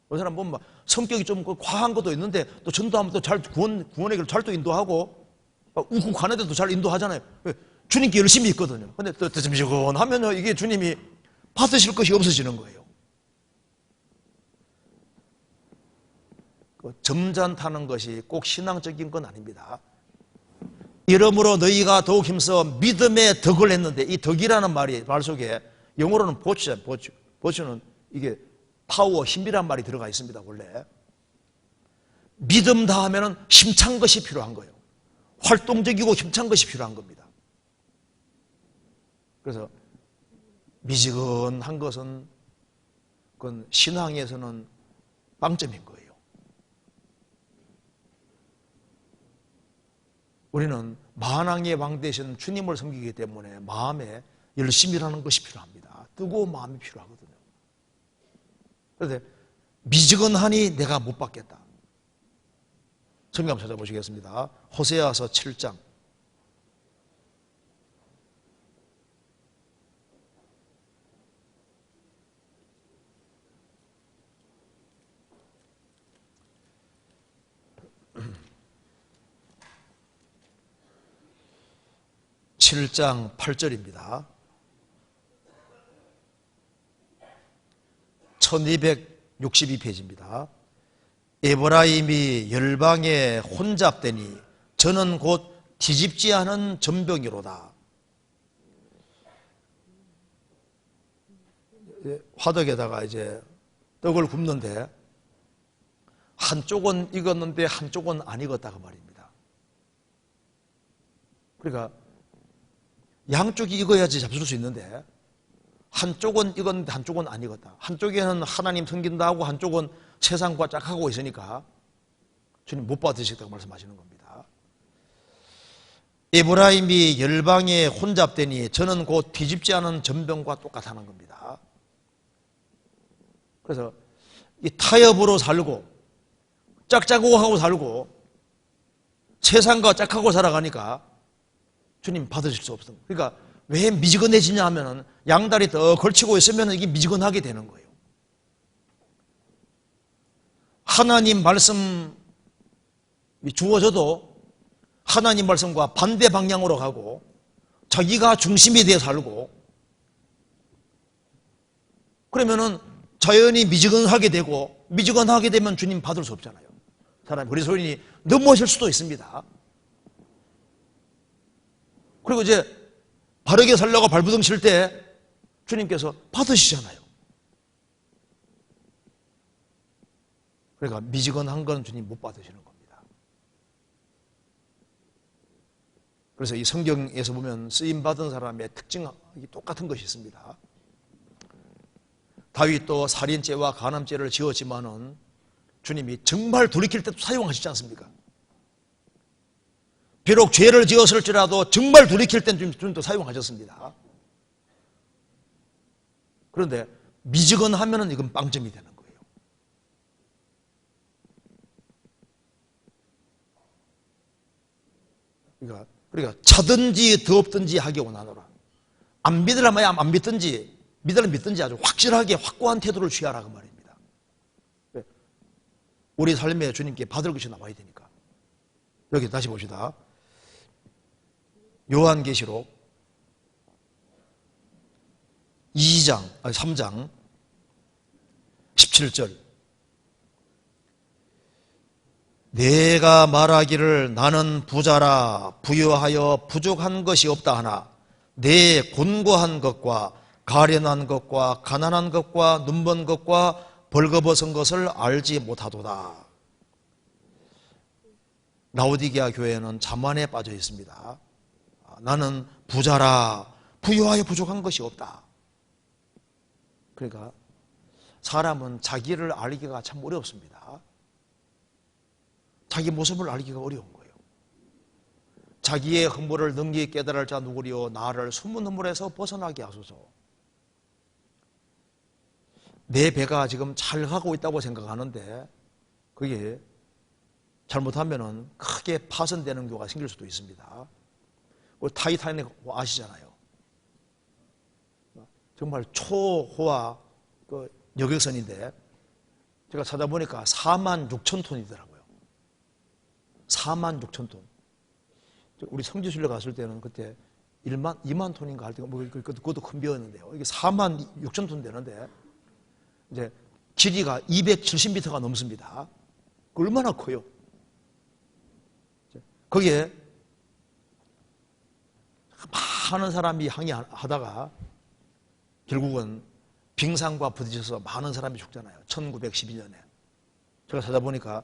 어느 사람 보면 막 성격이 좀 과한 것도 있는데 또 전도하면 또 잘 구원의 길을 잘 또 인도하고 우국하는데도 잘 인도하잖아요. 주님께 열심히 있거든요. 근데 또 점시건 하면요 이게 주님이 받으실 것이 없어지는 거예요. 점잖다는 것이 꼭 신앙적인 건 아닙니다. 이러므로 너희가 더욱 힘써 믿음의 덕을 했는데 이 덕이라는 말 속에 영어로는 보추잖아요. 보추는 이게 파워, 힘이란 말이 들어가 있습니다. 원래 믿음 다하면은 힘찬 것이 필요한 거예요. 활동적이고 힘찬 것이 필요한 겁니다. 그래서 미지근한 것은 그건 신앙에서는 빵점인 거예요. 우리는 만왕의 왕 되신 주님을 섬기기 때문에 마음에 열심히 일하는 것이 필요합니다. 뜨거운 마음이 필요하거든요. 그런데 미지근하니 내가 못 받겠다. 성경 한번 찾아보시겠습니다. 호세아서 7장 7장 8절입니다. 1262페이지입니다. 에브라임이 열방에 혼잡되니 저는 곧 뒤집지 않은 전병이로다. 화덕에다가 이제 떡을 굽는데 한쪽은 익었는데 한쪽은 안 익었다고 말입니다. 그러니까 양쪽이 익어야지 잡술 수 있는데 한쪽은 익었는데 한쪽은 안 익었다. 한쪽에는 하나님 섬긴다 하고 한쪽은 세상과 짝하고 있으니까 주님 못 받으시겠다고 말씀하시는 겁니다. 에브라임이 열방에 혼잡되니 저는 곧 뒤집지 않은 전병과 똑같다는 겁니다. 그래서 이 타협으로 살고 짝짝고 하고 살고 세상과 짝하고 살아가니까 주님 받으실 수 없습니다. 그러니까 왜 미지근해지냐 하면은 양다리 더 걸치고 있으면 이게 미지근하게 되는 거예요. 하나님 말씀이 주어져도 하나님 말씀과 반대 방향으로 가고 자기가 중심이 되어 살고 그러면은 자연히 미지근하게 되고 미지근하게 되면 주님 받을 수 없잖아요. 사람이 그리스도인이 넘어질 수도 있습니다. 그리고 이제 바르게 살려고 발부둥 칠 때 주님께서 받으시잖아요. 그러니까 미지근한 건 주님 못 받으시는 겁니다. 그래서 이 성경에서 보면 쓰임받은 사람의 특징이 똑같은 것이 있습니다. 다윗도 살인죄와 간암죄를 지었지만은 주님이 정말 돌이킬 때도 사용하시지 않습니까? 비록 죄를 지었을지라도 정말 돌이킬 때는 주님도 사용하셨습니다. 그런데 미지근하면은 이건 빵점이 되는 거예요. 그러니까 차든지 더없든지 하기 원하노라. 안 믿으려면 안 믿든지 믿으려면 믿든지 아주 확실하게 확고한 태도를 취하라 그 말입니다. 우리 삶에 주님께 받을 것이 나와야 되니까. 여기 다시 봅시다. 요한계시록 3장 17절. 내가 말하기를 나는 부자라 부유하여 부족한 것이 없다 하나 내 곤고한 것과 가련한 것과 가난한 것과 눈먼 것과 벌거벗은 것을 알지 못하도다. 라오디게아 교회는 자만에 빠져 있습니다. 나는 부자라 부유하여 부족한 것이 없다. 그러니까 사람은 자기를 알기가 참 어렵습니다. 자기 모습을 알기가 어려운 거예요. 자기의 흥모를 능히 깨달을 자 누구리요 나를 숨은 허물에서 벗어나게 하소서. 내 배가 지금 잘 가고 있다고 생각하는데 그게 잘못하면 크게 파손되는 경우가 생길 수도 있습니다. 타이타닉 아시잖아요. 정말 초호화 그 여객선인데 제가 찾아보니까 46,000톤이더라고요. 46,000톤. 우리 성지순례 갔을 때는 그때 2만 톤인가 할 때가 그것도 큰 배였는데요. 이게 46,000톤 되는데 이제 길이가 270m가 넘습니다. 얼마나 커요? 거기에 많은 사람이 항해하다가 결국은 빙산과 부딪혀서 많은 사람이 죽잖아요. 1912년에. 제가 찾아보니까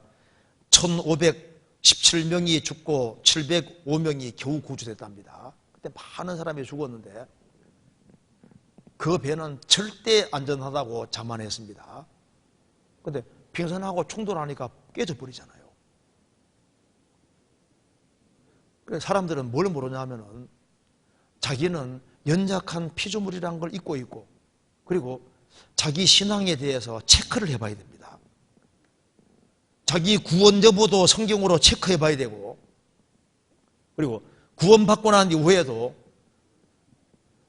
1517명이 죽고 705명이 겨우 구조됐답니다. 그때 많은 사람이 죽었는데 그 배는 절대 안전하다고 자만했습니다. 그런데 빙산하고 충돌하니까 깨져버리잖아요. 그래서 사람들은 뭘 모르냐 하면은 자기는 연약한 피조물이라는 걸 잊고 있고 그리고 자기 신앙에 대해서 체크를 해봐야 됩니다. 자기 구원 여부도 성경으로 체크해봐야 되고 그리고 구원받고 난 이후에도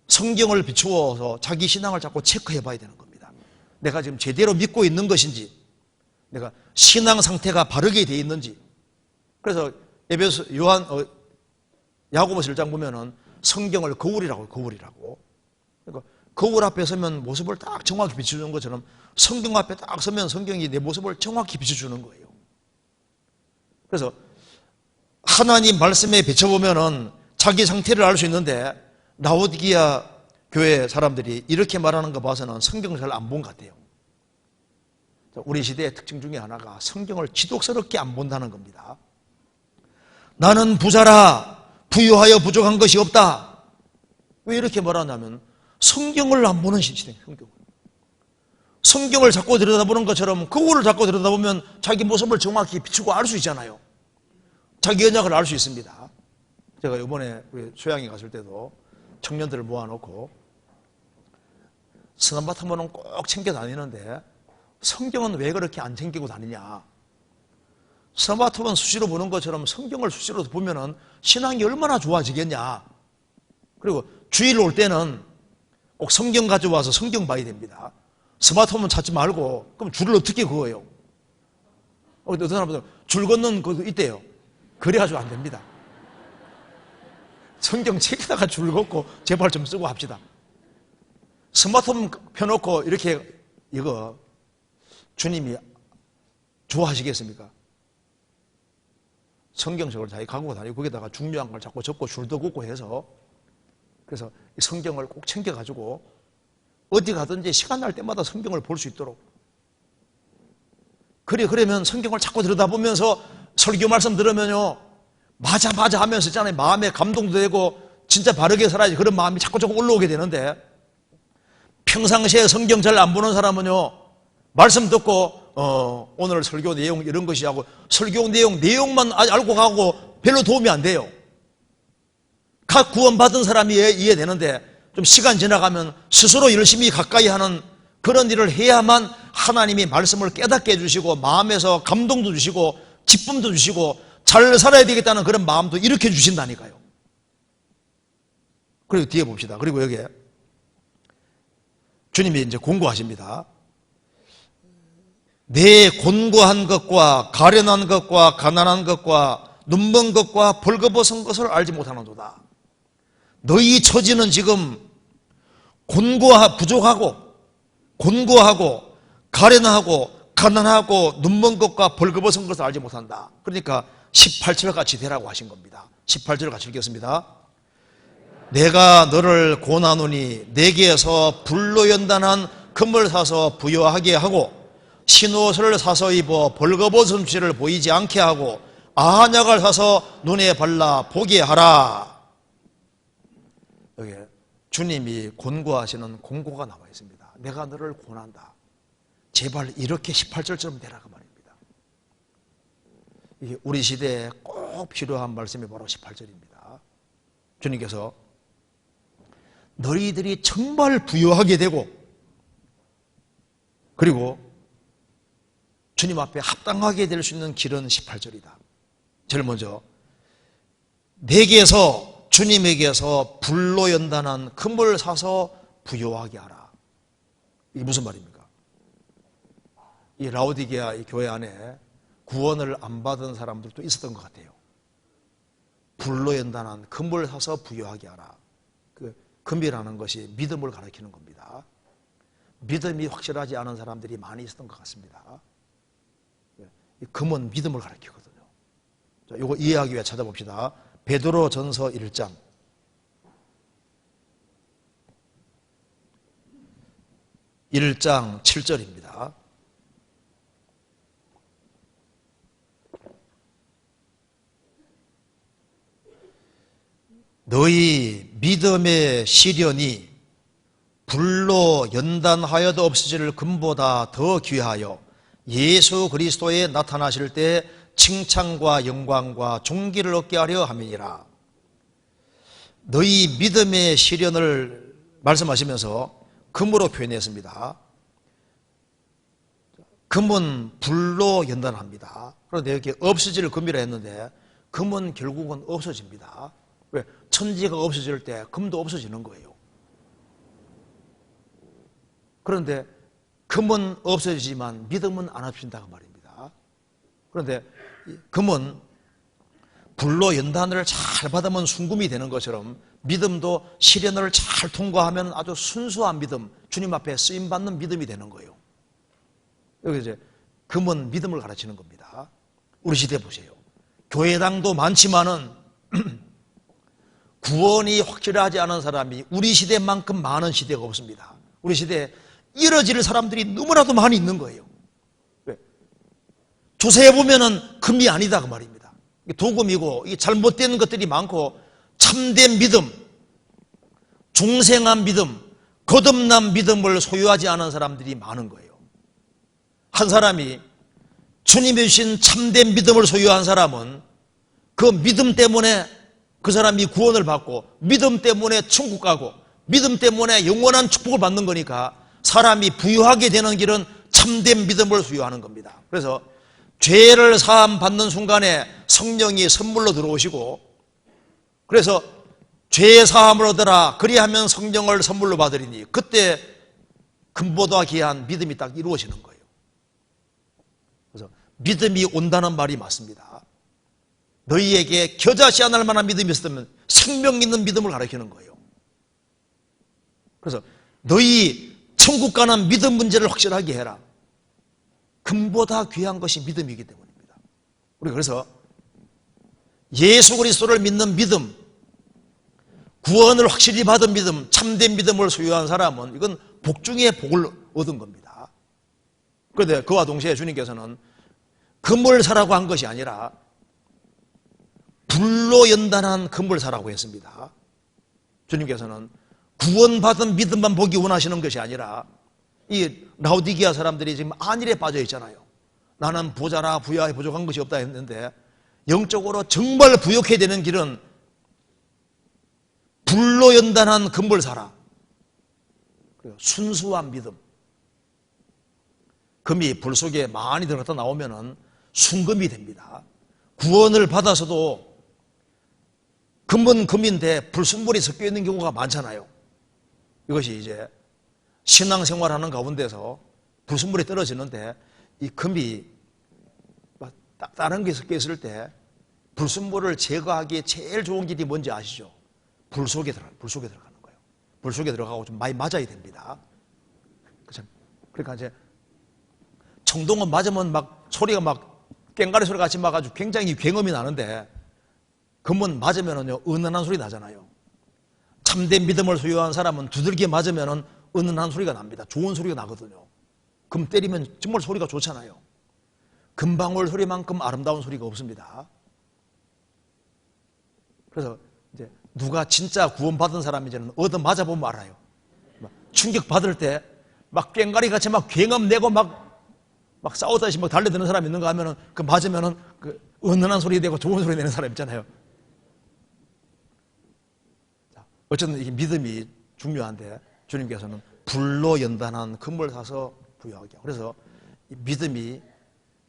성경을 비추어서 자기 신앙을 자꾸 체크해봐야 되는 겁니다. 내가 지금 제대로 믿고 있는 것인지 내가 신앙 상태가 바르게 되어 있는지. 그래서 야고보서 1장 보면은 성경을 거울이라고. 그러니까 거울 앞에 서면 모습을 딱 정확히 비춰주는 것처럼 성경 앞에 딱 서면 성경이 내 모습을 정확히 비춰주는 거예요. 그래서 하나님 말씀에 비춰보면은 자기 상태를 알 수 있는데 라오디게아 교회 사람들이 이렇게 말하는 거 봐서는 성경을 잘 안 본 것 같아요. 우리 시대의 특징 중에 하나가 성경을 지독스럽게 안 본다는 겁니다. 나는 부자라 부유하여 부족한 것이 없다. 왜 이렇게 말하냐면 성경을 안 보는 시대예요. 성경을 자꾸 들여다보는 것처럼 거울을 자꾸 들여다보면 자기 모습을 정확히 비추고 알 수 있잖아요. 자기 언약을 알 수 있습니다. 제가 이번에 우리 소양에 갔을 때도 청년들을 모아놓고 스난밭 한 번은 꼭 챙겨 다니는데 성경은 왜 그렇게 안 챙기고 다니냐. 스난밭 한 번 수시로 보는 것처럼 성경을 수시로 보면은 신앙이 얼마나 좋아지겠냐. 그리고 주일 올 때는 꼭 성경 가져와서 성경 봐야 됩니다. 스마트폰 찾지 말고 그럼 줄을 어떻게 그어요? 어떤 사람들은 줄 걷는 것도 있대요. 그래가지고 안 됩니다. 성경 책에다가 줄 걷고 제발 좀 쓰고 합시다. 스마트폰 펴놓고 이렇게 이거 주님이 좋아하시겠습니까? 성경책을 자기 갖고 다니고 거기다가 중요한 걸 자꾸 적고 줄도 긋고 해서 그래서 이 성경을 꼭 챙겨가지고 어디 가든지 시간 날 때마다 성경을 볼 수 있도록 그러면 성경을 자꾸 들여다보면서 설교 말씀 들으면요 맞아 하면서 있잖아요. 마음에 감동도 되고 진짜 바르게 살아야지 그런 마음이 자꾸 올라오게 되는데 평상시에 성경 잘 안 보는 사람은요 말씀 듣고 오늘 설교 내용 이런 것이 하고 설교 내용만 알고 가고 별로 도움이 안 돼요. 각 구원받은 사람이 이해되는데 좀 시간 지나가면 스스로 열심히 가까이 하는 그런 일을 해야만 하나님이 말씀을 깨닫게 해주시고 마음에서 감동도 주시고 기쁨도 주시고 잘 살아야 되겠다는 그런 마음도 일으켜 주신다니까요. 그리고 뒤에 봅시다. 그리고 여기에 주님이 이제 공고하십니다. 내 곤고한 것과 가련한 것과 가난한 것과 눈먼 것과 벌거벗은 것을 알지 못하는도다. 너희 처지는 지금 부족하고 곤고하고 가련하고 가난하고 눈먼 것과 벌거벗은 것을 알지 못한다. 그러니까 18절 같이 되라고 하신 겁니다. 18절 같이 읽겠습니다. 내가 너를 고나노니 내게서 불로 연단한 금을 사서 부여하게 하고 신옷을 사서 입어 벌거벗음씨를 보이지 않게 하고 아한약을 사서 눈에 발라 보게 하라. 여기 주님이 권고하시는 공고가 나와 있습니다. 내가 너를 권한다. 제발 이렇게 18절처럼 되라 그 말입니다. 이게 우리 시대에 꼭 필요한 말씀이 바로 18절입니다. 주님께서 너희들이 정말 부유하게 되고 그리고 주님 앞에 합당하게 될 수 있는 길은 18절이다. 제일 먼저 내게서 주님에게서 불로 연단한 금을 사서 부요하게 하라. 이게 무슨 말입니까? 이 라오디게아 이 교회 안에 구원을 안 받은 사람들도 있었던 것 같아요. 불로 연단한 금을 사서 부요하게 하라. 그 금이라는 것이 믿음을 가리키는 겁니다. 믿음이 확실하지 않은 사람들이 많이 있었던 것 같습니다. 이 금은 믿음을 가리키거든요. 자, 이거 이해하기 위해 찾아봅시다. 베드로 전서 1장 1장 7절입니다. 너희 믿음의 시련이 불로 연단하여도 없어질 금보다 더 귀하여 예수 그리스도에 나타나실 때 칭찬과 영광과 존귀를 얻게 하려 함이니라. 너희 믿음의 시련을 말씀하시면서 금으로 표현했습니다. 금은 불로 연단합니다. 그런데 여기 없어질 금이라 했는데 금은 결국은 없어집니다. 왜? 천지가 없어질 때 금도 없어지는 거예요. 그런데 금은 없어지지만 믿음은 안 없어진다고 말입니다. 그런데 금은 불로 연단을 잘 받으면 순금이 되는 것처럼 믿음도 시련을 잘 통과하면 아주 순수한 믿음, 주님 앞에 쓰임받는 믿음이 되는 거예요. 여기 이제 금은 믿음을 가르치는 겁니다. 우리 시대 보세요. 교회당도 많지만은 구원이 확실하지 않은 사람이 우리 시대만큼 많은 시대가 없습니다. 우리 시대에 이뤄질 사람들이 너무나도 많이 있는 거예요. 왜? 조사해 보면은 금이 아니다 그 말입니다. 도금이고 이게 잘못된 것들이 많고 참된 믿음, 중생한 믿음, 거듭난 믿음을 소유하지 않은 사람들이 많은 거예요. 한 사람이 주님이 주신 참된 믿음을 소유한 사람은 그 믿음 때문에 그 사람이 구원을 받고, 믿음 때문에 천국 가고, 믿음 때문에 영원한 축복을 받는 거니까 사람이 부유하게 되는 길은 참된 믿음을 소유하는 겁니다. 그래서 죄를 사함 받는 순간에 성령이 선물로 들어오시고, 그래서 죄 사함을 얻으라 그리하면 성령을 선물로 받으리니, 그때 금보다 귀한 믿음이 딱 이루어지는 거예요. 그래서 믿음이 온다는 말이 맞습니다. 너희에게 겨자씨 않을 만한 믿음이 있었다면 생명 있는 믿음을 가리키는 거예요. 그래서 너희 천국 가는 믿음 문제를 확실하게 해라. 금보다 귀한 것이 믿음이기 때문입니다. 우리 그래서 예수 그리스도를 믿는 믿음, 구원을 확실히 받은 믿음, 참된 믿음을 소유한 사람은 이건 복 중에 복을 얻은 겁니다. 그런데 그와 동시에 주님께서는 금을 사라고 한 것이 아니라 불로 연단한 금을 사라고 했습니다. 주님께서는 구원받은 믿음만 보기 원하시는 것이 아니라, 이 라오디게아 사람들이 지금 안일에 빠져 있잖아요. 나는 부자라 부여에 부족한 것이 없다 했는데, 영적으로 정말 부욕해야 되는 길은 불로 연단한 금을 사라. 그리고 순수한 믿음. 금이 불 속에 많이 들어갔다 나오면은 순금이 됩니다. 구원을 받아서도 금은 금인데 불순물이 섞여 있는 경우가 많잖아요. 이것이 이제 신앙생활하는 가운데서 불순물이 떨어지는데, 이 금이 다른 게 섞여 있을 때 불순물을 제거하기에 제일 좋은 길이 뭔지 아시죠? 불 속에 들어가는 거예요. 불 속에 들어가고 좀 많이 맞아야 됩니다. 그러니까 이제 청동은 맞으면 막 소리가 막 꽹가리 소리 같이 막 아주 굉장히 굉음이 나는데, 금은 맞으면은요 은은한 소리 나잖아요. 참된 믿음을 소유한 사람은 두들겨 맞으면은 은은한 소리가 납니다. 좋은 소리가 나거든요. 금 때리면 정말 소리가 좋잖아요. 금방울 소리만큼 아름다운 소리가 없습니다. 그래서 이제 누가 진짜 구원받은 사람인지는 얻어 맞아보면 알아요. 충격 받을 때 막 꽹가리 같이 막 굉음 내고 막 싸우다시 막 달려드는 사람 있는가 하면은 그 맞으면은 그 은은한 소리 내고 좋은 소리 내는 사람 있잖아요. 어쨌든 이게 믿음이 중요한데, 주님께서는 불로 연단한 금을 사서 부여하게 하고, 그래서 이 믿음이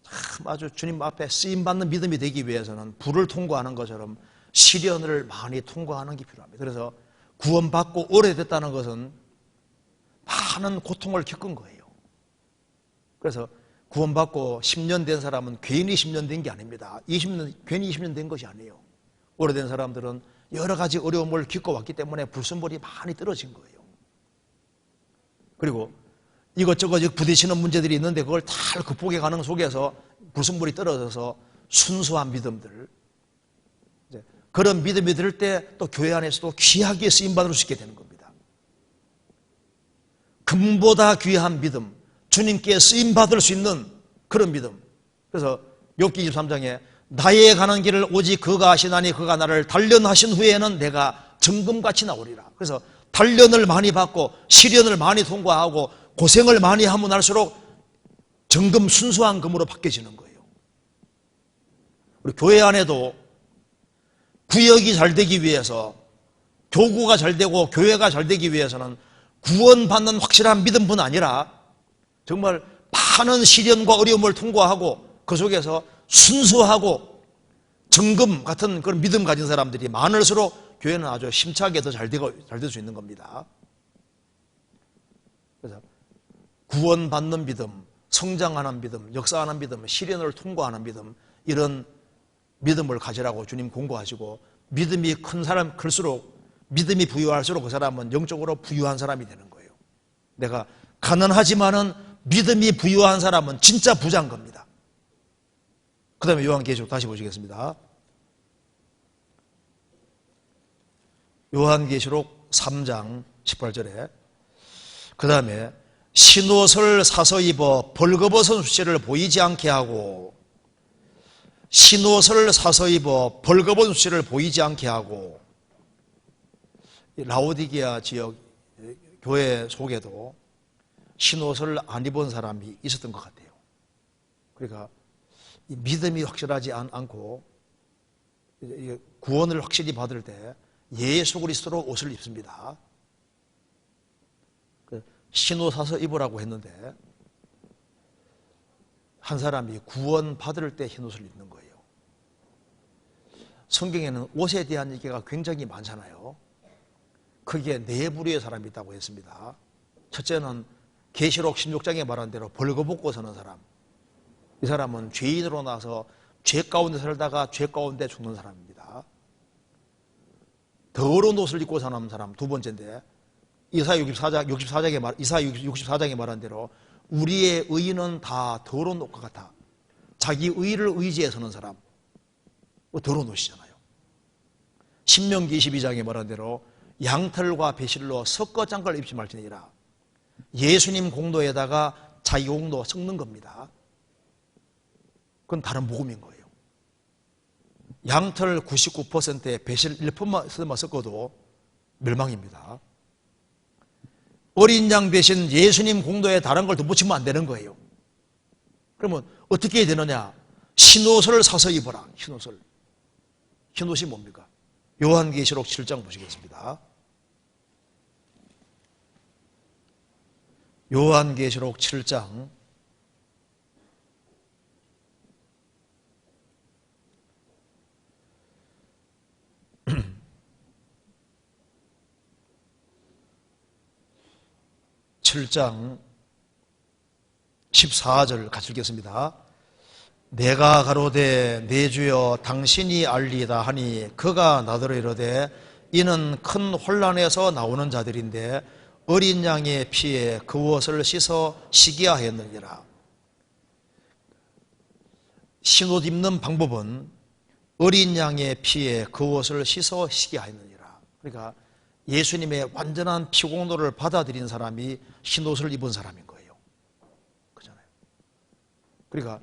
참 아주 주님 앞에 쓰임받는 믿음이 되기 위해서는 불을 통과하는 것처럼 시련을 많이 통과하는 게 필요합니다. 그래서 구원받고 오래됐다는 것은 많은 고통을 겪은 거예요. 그래서 구원받고 10년 된 사람은 괜히 10년 된 게 아닙니다. 20년, 괜히 20년 된 것이 아니에요. 오래된 사람들은 여러 가지 어려움을 겪어왔기 때문에 불순물이 많이 떨어진 거예요. 그리고 이것저것 부딪히는 문제들이 있는데 그걸 다 극복해 가는 속에서 불순물이 떨어져서 순수한 믿음들, 그런 믿음이 들 때 또 교회 안에서도 귀하게 쓰임받을 수 있게 되는 겁니다. 금보다 귀한 믿음, 주님께 쓰임받을 수 있는 그런 믿음. 그래서 욥기 23장에 나의 가는 길을 오직 그가 아시나니 그가 나를 단련하신 후에는 내가 정금같이 나오리라. 그래서 단련을 많이 받고 시련을 많이 통과하고 고생을 많이 하면 할수록 정금, 순수한 금으로 바뀌어지는 거예요. 우리 교회 안에도 구역이 잘 되기 위해서, 교구가 잘 되고 교회가 잘 되기 위해서는 구원받는 확실한 믿음뿐 아니라 정말 많은 시련과 어려움을 통과하고 그 속에서 순수하고 정금 같은 그런 믿음 가진 사람들이 많을수록 교회는 아주 힘차게 더 잘 될 수 있는 겁니다. 그래서 구원받는 믿음, 성장하는 믿음, 역사하는 믿음, 시련을 통과하는 믿음, 이런 믿음을 가지라고 주님 공고하시고, 믿음이 큰 사람 클수록, 믿음이 부유할수록 그 사람은 영적으로 부유한 사람이 되는 거예요. 내가 가난하지만은 믿음이 부유한 사람은 진짜 부자인 겁니다. 그 다음에 요한계시록 다시 보시겠습니다. 요한계시록 3장 18절에 그 다음에 신옷을 사서 입어 벌거벗은 숫씨를 보이지 않게 하고, 신옷을 사서 입어 벌거벗은 숫씨를 보이지 않게 하고, 라오디게아 지역 교회 속에도 흰옷을 안 입은 사람이 있었던 것 같아요. 그러니까 믿음이 확실하지 않고 구원을 확실히 받을 때 예수 그리스도로 옷을 입습니다. 흰옷 사서 입으라고 했는데 한 사람이 구원 받을 때 흰옷을 입는 거예요. 성경에는 옷에 대한 얘기가 굉장히 많잖아요. 크게 네 부류의 사람이 있다고 했습니다. 첫째는 계시록 16장에 말한 대로 벌거벗고 서는 사람. 이 사람은 죄인으로 나서 죄 가운데 살다가 죄 가운데 죽는 사람입니다. 더러운 옷을 입고 사는 사람 두 번째인데 이사야 64장에 말한 대로 우리의 의인은 다 더러운 옷과 같아. 자기 의를 의지해 서는 사람. 더러운 옷이잖아요. 신명기 22장에 말한 대로 양털과 배실로 섞어짠 걸 입지 말지니라. 예수님 공도에다가 자기 공도 섞는 겁니다. 그건 다른 복음인 거예요. 양털 99%에 배실 1%만 섞어도 멸망입니다. 어린 양 대신 예수님 공도에 다른 걸 더 붙이면 안 되는 거예요. 그러면 어떻게 해야 되느냐? 흰옷을 사서 입어라. 흰옷을. 흰옷이 뭡니까? 요한계시록 7장 보시겠습니다. 요한계시록 7장 7장 14절 같이 읽겠습니다. 내가 가로되 내 주여 당신이 알리다 하니 그가 나더러 이르되 이는 큰 혼란에서 나오는 자들인데 어린 양의 피에 그 옷을 씻어 시기하였느니라. 흰옷 입는 방법은 어린 양의 피에 그 옷을 씻어 시기하였느니라. 그러니까 예수님의 완전한 피공로를 받아들인 사람이 흰옷을 입은 사람인 거예요. 그렇잖아요. 그러니까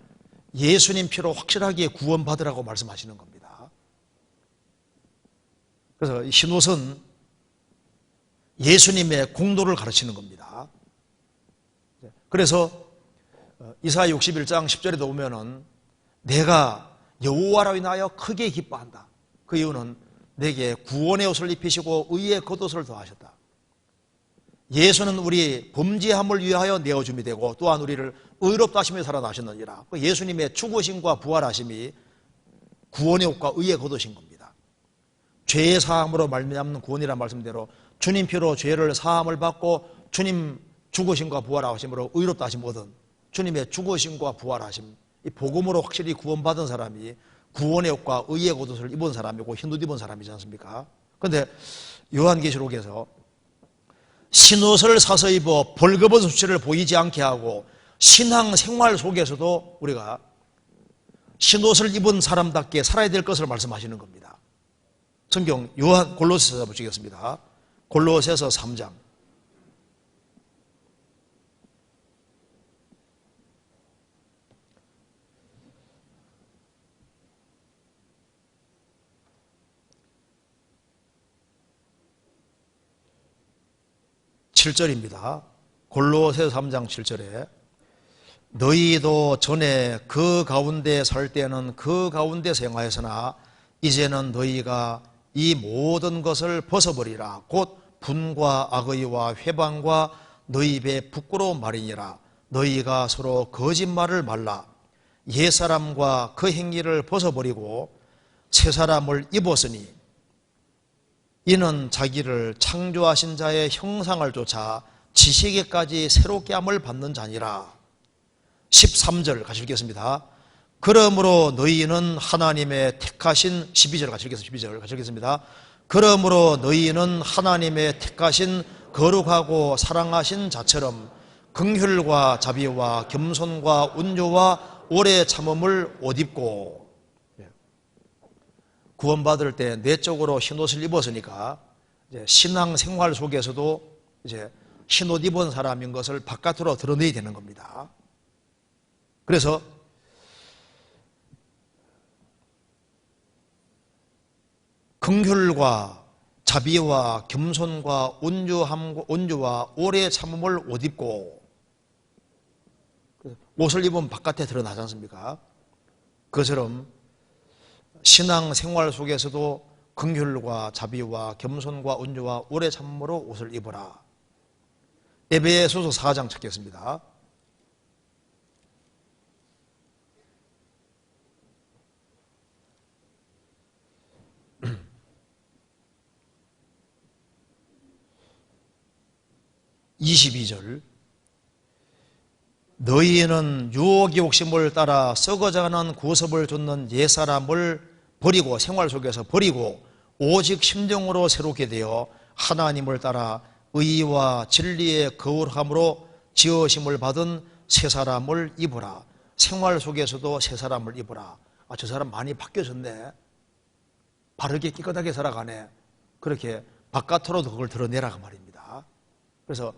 예수님 피로 확실하게 구원받으라고 말씀하시는 겁니다. 그래서 흰옷은 예수님의 공로를 가르치는 겁니다. 그래서 이사야 61장 10절에도 보면은 내가 여호와로 인하여 크게 기뻐한다. 그 이유는 내게 구원의 옷을 입히시고 의의 겉옷을 더하셨다. 예수는 우리 범죄함을 위하여 내어줌이 되고 또한 우리를 의롭다 하심에 살아나셨느니라. 예수님의 죽으심과 부활하심이 구원의 옷과 의의 겉옷인 겁니다. 죄의 사함으로 말미암는 구원이라는 말씀대로 주님 피로 죄를 사함을 받고 주님 죽으심과 부활하심으로 의롭다 하심 얻은 주님의 죽으심과 부활하심, 이 복음으로 확실히 구원받은 사람이 구원의 옷과 의의 겉옷을 입은 사람이고 흰옷 입은 사람이지 않습니까? 그런데 요한계시록에서 흰옷을 사서 입어 벌거벗은 수치를 보이지 않게 하고 신앙생활 속에서도 우리가 흰옷을 입은 사람답게 살아야 될 것을 말씀하시는 겁니다. 성경 골로새서 보시겠습니다. 골로새서 3장 7절입니다. 골로새서 3장 7절에 너희도 전에 그 가운데 살 때는 그 가운데 생활했으나 이제는 너희가 이 모든 것을 벗어버리라. 곧 분과 악의와 회방과 너희 입의 부끄러운 말이니라. 너희가 서로 거짓말을 말라. 옛사람과 그 행위를 벗어버리고 새사람을 입었으니 이는 자기를 창조하신 자의 형상을 쫓아 지식에까지 새롭게 함을 받는 자니라. 13절 같이 읽겠습니다. 그러므로 너희는 하나님의 택하신 12절 같이 읽겠습니다. 그러므로 너희는 하나님의 택하신 거룩하고 사랑하신 자처럼 긍휼과 자비와 겸손과 온유와 오래 참음을 옷 입고, 구원받을 때 내적으로 흰옷을 입었으니까 이제 신앙생활 속에서도 이제 흰옷 입은 사람인 것을 바깥으로 드러내야 되는 겁니다. 그래서 긍휼과 자비와 겸손과 온유와 오래 참음을 옷 입고, 옷을 입으면 바깥에 드러나지 않습니까? 그것처럼 신앙 생활 속에서도 긍휼과 자비와 겸손과 온유와 오래 참음으로 옷을 입어라. 에베소서 4장 찾겠습니다. (22절) 너희는 유혹의 욕심을 따라 썩어져가는 구습을 좇는 옛사람을 버리고, 생활 속에서 버리고 오직 심령으로 새롭게 되어 하나님을 따라 의와 진리의 거룩함으로 지으심을 받은 새 사람을 입으라. 생활 속에서도 새 사람을 입으라. 저 사람 많이 바뀌어졌네, 바르게 깨끗하게 살아가네, 그렇게 바깥으로도 그걸 드러내라 그 말입니다. 그래서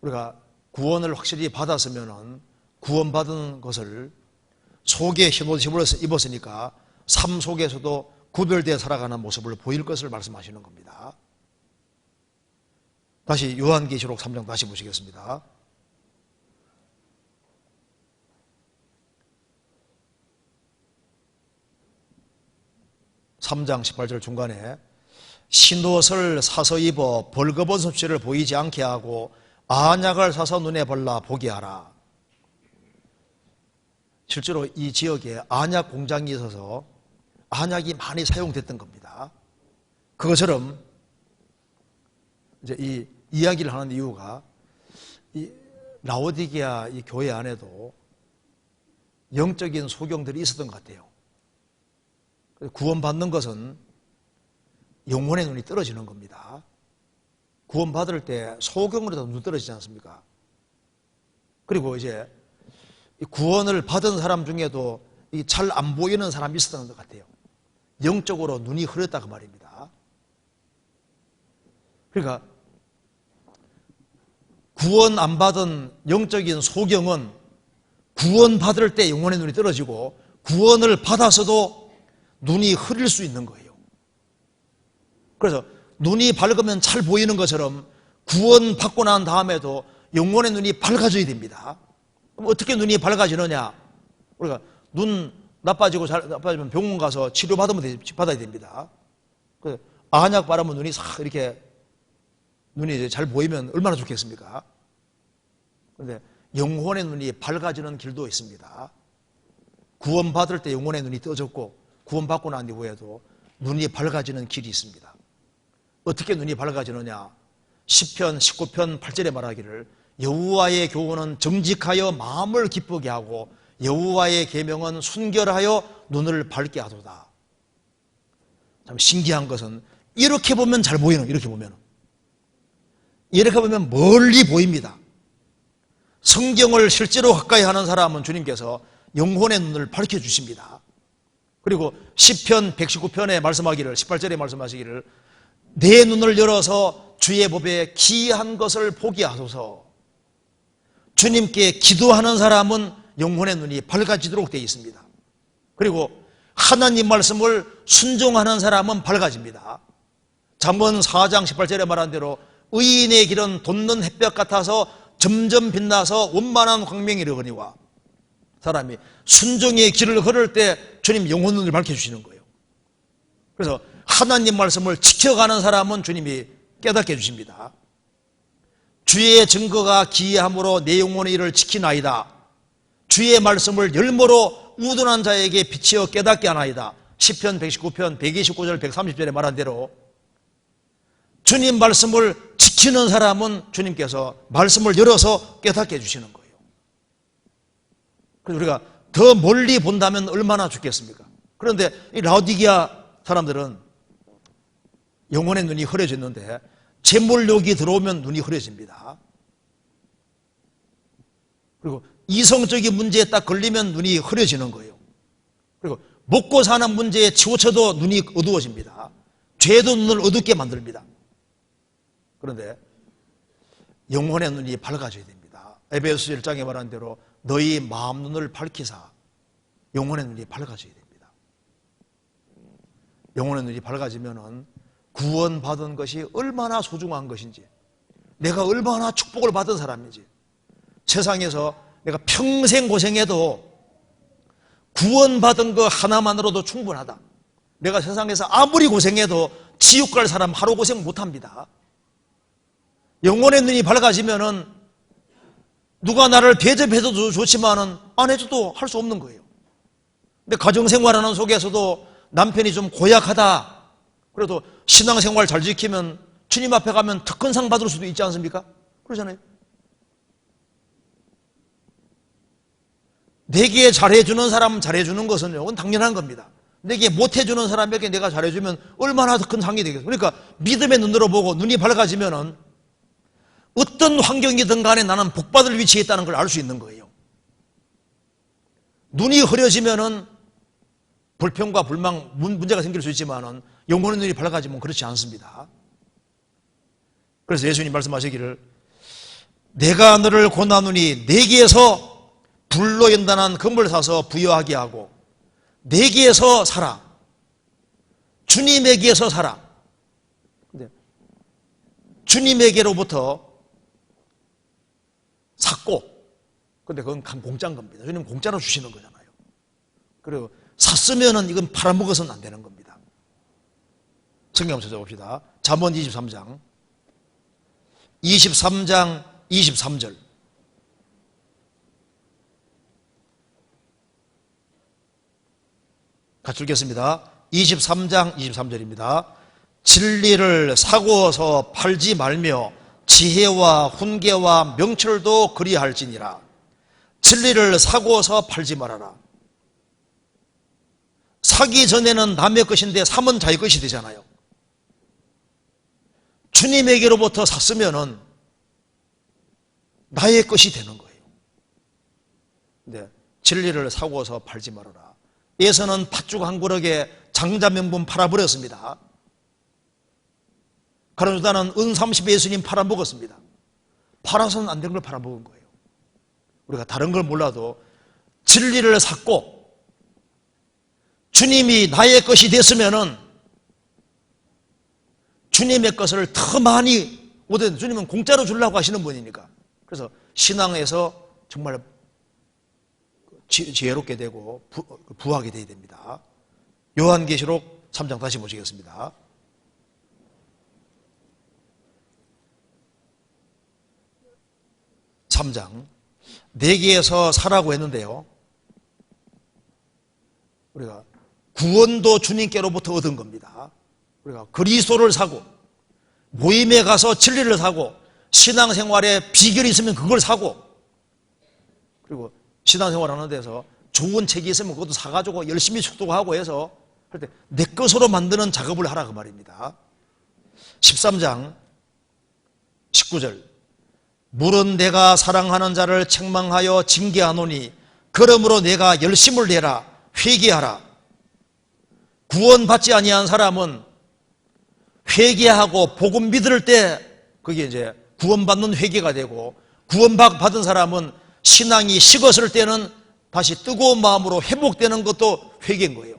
우리가 구원을 확실히 받았으면 구원받은 것을 속에 흰옷을 입었으니까 삶 속에서도 구별되어 살아가는 모습을 보일 것을 말씀하시는 겁니다. 다시 요한계시록 3장 다시 보시겠습니다. (3장 18절) 중간에 흰옷을 사서 입어 벌거벗은 섭씨를 보이지 않게 하고 안약을 사서 눈에 발라 보게 하라. 실제로 이 지역에 안약 공장이 있어서 안약이 많이 사용됐던 겁니다. 그것처럼 이제 이 이야기를 하는 이유가 이 라오디게아 이 교회 안에도 영적인 소경들이 있었던 것 같아요. 구원받는 것은 영혼의 눈이 떨어지는 겁니다. 구원받을 때 소경으로도 눈 떨어지지 않습니까? 그리고 이제 구원을 받은 사람 중에도 잘 안 보이는 사람이 있었던 것 같아요. 영적으로 눈이 흐렸다 그 말입니다. 그러니까 구원 안 받은 영적인 소경은 구원받을 때 영혼의 눈이 떨어지고, 구원을 받아서도 눈이 흐릴 수 있는 거예요. 그래서 눈이 밝으면 잘 보이는 것처럼 구원받고 난 다음에도 영혼의 눈이 밝아져야 됩니다. 그럼 어떻게 눈이 밝아지느냐? 우리가 눈 나빠지면 병원 가서 받아야 됩니다. 안약 바르면 눈이 싹 이렇게 눈이 이제 잘 보이면 얼마나 좋겠습니까? 그런데 영혼의 눈이 밝아지는 길도 있습니다. 구원받을 때 영혼의 눈이 떠졌고, 구원받고 난 이후에도 눈이 밝아지는 길이 있습니다. 어떻게 눈이 밝아지느냐? 시편 19편 8절에 말하기를 여호와의 교훈은 정직하여 마음을 기쁘게 하고 여호와의 계명은 순결하여 눈을 밝게 하도다. 참 신기한 것은 이렇게 보면 잘 보이는, 이렇게 보면 멀리 보입니다. 성경을 실제로 가까이 하는 사람은 주님께서 영혼의 눈을 밝혀주십니다. 그리고 시편 119편에 말씀하기를, 18절에 말씀하시기를 내 눈을 열어서 주의 법에 기이한 것을 보게 하소서. 주님께 기도하는 사람은 영혼의 눈이 밝아지도록 되어 있습니다. 그리고 하나님 말씀을 순종하는 사람은 밝아집니다. 잠언 4장 18절에 말한 대로 의인의 길은 돋는 햇볕 같아서 점점 빛나서 원만한 광명이 이르거니와, 사람이 순종의 길을 걸을 때 주님 영혼 눈을 밝혀주시는 거예요. 그래서 하나님 말씀을 지켜가는 사람은 주님이 깨닫게 해주십니다. 주의 증거가 기이함으로 내 영혼의 일을 지키나이다. 주의 말씀을 열모로 우둔한 자에게 비치어 깨닫게 하나이다. 시편 119편 129절 130절에 말한 대로 주님 말씀을 지키는 사람은 주님께서 말씀을 열어서 깨닫게 해주시는 거예요. 그래서 우리가 더 멀리 본다면 얼마나 좋겠습니까? 그런데 이 라오디게아 사람들은 영혼의 눈이 흐려졌는데 재물욕이 들어오면 눈이 흐려집니다. 그리고 이성적인 문제에 딱 걸리면 눈이 흐려지는 거예요. 그리고 먹고 사는 문제에 치우쳐도 눈이 어두워집니다. 죄도 눈을 어둡게 만듭니다. 그런데 영혼의 눈이 밝아져야 됩니다. 에베소서 1장에 말한 대로 너희 마음 눈을 밝히사, 영혼의 눈이 밝아져야 됩니다. 영혼의 눈이 밝아지면은 구원받은 것이 얼마나 소중한 것인지, 내가 얼마나 축복을 받은 사람인지, 세상에서 내가 평생 고생해도 구원받은 거 하나만으로도 충분하다. 내가 세상에서 아무리 고생해도 지옥 갈 사람 하루 고생 못합니다. 영혼의 눈이 밝아지면은 누가 나를 대접해도 좋지만은 안 해줘도 할 수 없는 거예요. 근데 가정생활하는 속에서도 남편이 좀 고약하다, 그래도 신앙생활 잘 지키면 주님 앞에 가면 특권상 받을 수도 있지 않습니까? 그러잖아요. 내게 잘해주는 사람은 잘해주는 것은 이건 당연한 겁니다. 내게 못해주는 사람에게 내가 잘해주면 얼마나 더 큰 상이 되겠어요. 그러니까 믿음의 눈으로 보고 눈이 밝아지면은 어떤 환경이든 간에 나는 복받을 위치에 있다는 걸 알 수 있는 거예요. 눈이 흐려지면은 불평과 불망, 문제가 생길 수 있지만은 영혼의 눈이 밝아지면 그렇지 않습니다. 그래서 예수님 말씀하시기를 내가 너를 고나누니 내게서 불로 연단한 금을 사서 부여하게 하고 내게서 살아. 주님에게서 살아. 주님에게로부터 샀고, 근데 그건 공짜인 겁니다. 주님 공짜로 주시는 거잖아요. 그리고 샀으면은 이건 팔아먹어서는 안 되는 겁니다. 성경 한번 찾아봅시다. 잠언 23장 23절 같이 읽겠습니다. 23장 23절입니다. 진리를 사고서 팔지 말며 지혜와 훈계와 명철도 그리할지니라. 진리를 사고서 팔지 말아라. 사기 전에는 남의 것인데 사면 자기 것이 되잖아요. 주님에게로부터 샀으면은 나의 것이 되는 거예요. 네, 진리를 사고서 팔지 말아라. 예서는 팥죽 한 그릇에 장자명분 팔아버렸습니다. 가룟유다는 은 30에 예수님 팔아먹었습니다. 팔아서는 안 된 걸 팔아먹은 거예요. 우리가 다른 걸 몰라도 진리를 샀고 주님이 나의 것이 됐으면은 주님의 것을 더 많이, 오든 주님은 공짜로 주려고 하시는 분이니까. 그래서 신앙에서 정말 지혜롭게 되고 부하게 되어야 됩니다. 요한계시록 3장 다시 보시겠습니다. 내게서 사라고 했는데요, 우리가 구원도 주님께로부터 얻은 겁니다. 우리가 그리스도를 사고 모임에 가서 진리를 사고 신앙생활에 비결이 있으면 그걸 사고, 그리고 신앙생활 하는 데서 좋은 책이 있으면 그것도 사가지고 열심히 축도하고 해서 할 때 내 것으로 만드는 작업을 하라 그 말입니다. 13장 19절 물은 내가 사랑하는 자를 책망하여 징계하노니 그러므로 내가 열심을 내라. 회개하라. 구원받지 아니한 사람은 회개하고 복음 믿을 때 그게 이제 구원받는 회개가 되고, 구원받은 사람은 신앙이 식었을 때는 다시 뜨거운 마음으로 회복되는 것도 회개인 거예요.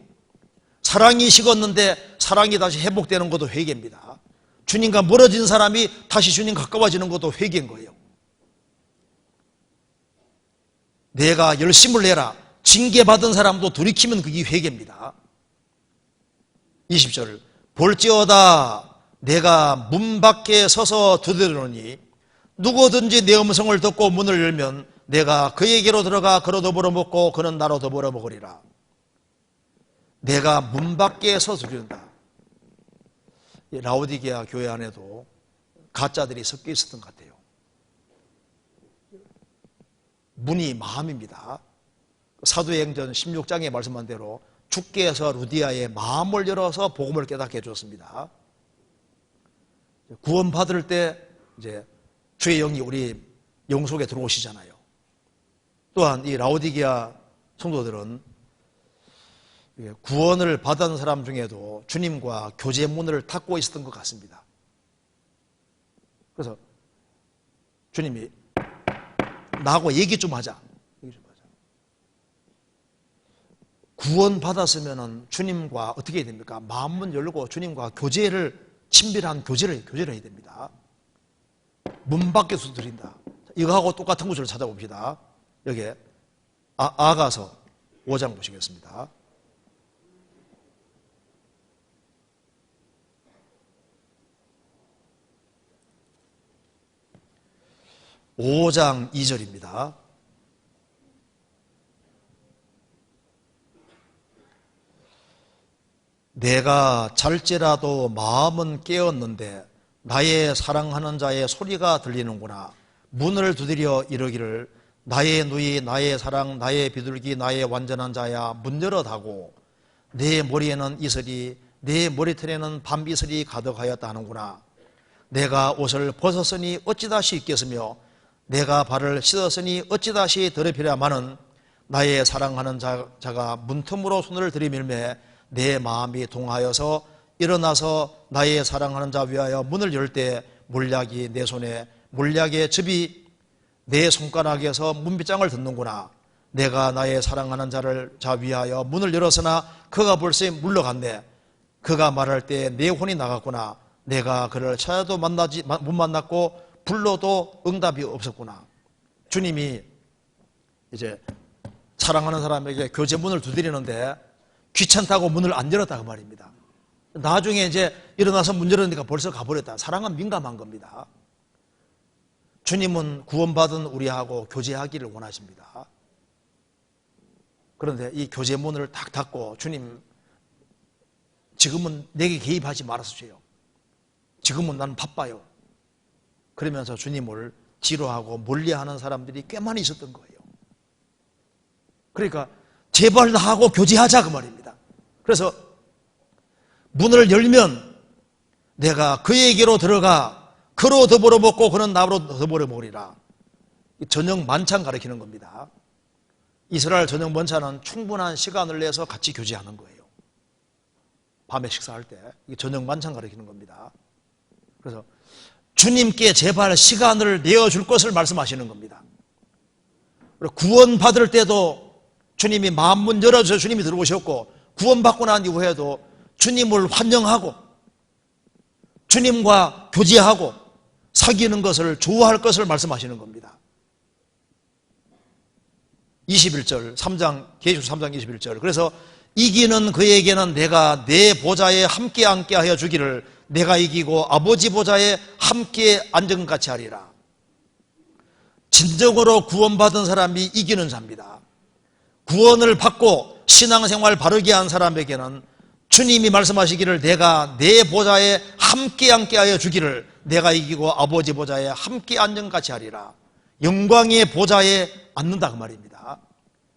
사랑이 식었는데 사랑이 다시 회복되는 것도 회개입니다. 주님과 멀어진 사람이 다시 주님 가까워지는 것도 회개인 거예요. 내가 열심을 내라. 징계받은 사람도 돌이키면 그게 회개입니다. 20절 볼지어다 내가 문 밖에 서서 두드리노니 누구든지 내 음성을 듣고 문을 열면 내가 그에게로 들어가 그로 더불어 먹고 그는 나로 더불어 먹으리라. 내가 문 밖에 서서 두드린다. 라오디게아 교회 안에도 가짜들이 섞여 있었던 것 같아요. 문이 마음입니다. 사도행전 16장에 말씀한 대로 주께서 루디아의 마음을 열어서 복음을 깨닫게 해줬습니다. 구원받을 때 이제 주의 영이 우리 영 속에 들어오시잖아요. 또한 이 라오디게아 성도들은 구원을 받은 사람 중에도 주님과 교제 문을 닫고 있었던 것 같습니다. 그래서 주님이 나하고 얘기 좀 하자. 구원 받았으면 주님과 어떻게 해야 됩니까? 마음문 열고 주님과 교제를 친밀한 교제를 해야 됩니다. 문 밖에서 드린다. 이거하고 똑같은 구절을 찾아봅시다. 여기 아가서 5장 보시겠습니다. 5장 2절입니다. 내가 잘지라도 마음은 깨었는데 나의 사랑하는 자의 소리가 들리는구나. 문을 두드려 이르기를 나의 누이 나의 사랑 나의 비둘기 나의 완전한 자야 문 열어다고 내 머리에는 이슬이 내 머리털에는 밤이슬이 가득하였다 하는구나. 내가 옷을 벗었으니 어찌 다시 입겠으며 내가 발을 씻었으니 어찌 다시 더럽히랴마는 나의 사랑하는 자가 문틈으로 손을 들이밀매 내 마음이 동하여서 일어나서 나의 사랑하는 자 위하여 문을 열 때 몰약이 내 손에 몰약의 즙이 내 손가락에서 문빗장을 듣는구나. 내가 나의 사랑하는 자 위하여 문을 열었으나 그가 벌써 물러갔네. 그가 말할 때 내 혼이 나갔구나. 내가 그를 찾아도 못 만났고 불러도 응답이 없었구나. 주님이 이제 사랑하는 사람에게 교제문을 두드리는데 귀찮다고 문을 안 열었다 그 말입니다. 나중에 이제 일어나서 문 열으니까 벌써 가버렸다. 사랑은 민감한 겁니다. 주님은 구원받은 우리하고 교제하기를 원하십니다. 그런데 이 교제문을 탁 닫고 주님 지금은 내게 개입하지 말아주세요. 지금은 나는 바빠요. 그러면서 주님을 지루하고 멀리하는 사람들이 꽤 많이 있었던 거예요. 그러니까 제발 나하고 교제하자 그 말입니다. 그래서 문을 열면 내가 그에게로 들어가 그로 더불어 먹고 그는 나로 더불어 먹으리라. 저녁 만찬 가리키는 겁니다. 이스라엘 저녁 만찬은 충분한 시간을 내서 같이 교제하는 거예요. 밤에 식사할 때 이게 저녁 만찬 가리키는 겁니다. 그래서 주님께 제발 시간을 내어줄 것을 말씀하시는 겁니다. 구원받을 때도 주님이 마음문 열어줘서 주님이 들어오셨고 구원받고 난 이후에도 주님을 환영하고 주님과 교제하고 사귀는 것을 좋아할 것을 말씀하시는 겁니다. 21절 3장 계시록 3장 21절 그래서 이기는 그에게는 내가 내 보좌에 함께 앉게 하여 주기를 내가 이기고 아버지 보좌에 함께 앉은 것 같이 하리라. 진정으로 구원받은 사람이 이기는 자입니다. 구원을 받고 신앙생활 바르게 한 사람에게는 주님이 말씀하시기를 내가 내 보좌에 함께 앉게 하여 주기를 내가 이기고 아버지 보좌에 함께 앉은 것 같이 하리라. 영광의 보좌에 앉는다 그 말입니다.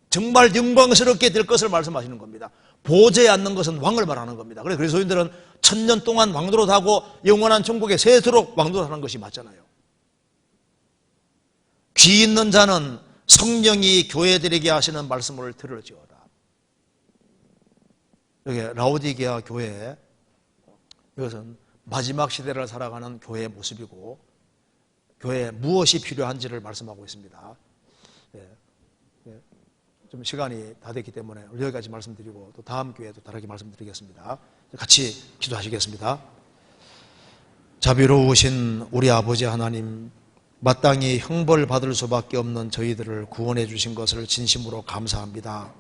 정말 영광스럽게 될 것을 말씀하시는 겁니다. 보좌에 앉는 것은 왕을 말하는 겁니다. 그래서 그리스도인들은 1000년 동안 왕노릇하고 영원한 천국에 세도록 왕노릇하는 것이 맞잖아요. 귀 있는 자는 성령이 교회들에게 하시는 말씀을 들을지어다. 여기 라오디게아 교회, 이것은 마지막 시대를 살아가는 교회의 모습이고 교회에 무엇이 필요한지를 말씀하고 있습니다. 좀 시간이 다 됐기 때문에 여기까지 말씀드리고 또 다음 기회에 또 다르게 말씀드리겠습니다. 같이 기도하시겠습니다. 자비로우신 우리 아버지 하나님, 마땅히 형벌받을 수밖에 없는 저희들을 구원해 주신 것을 진심으로 감사합니다.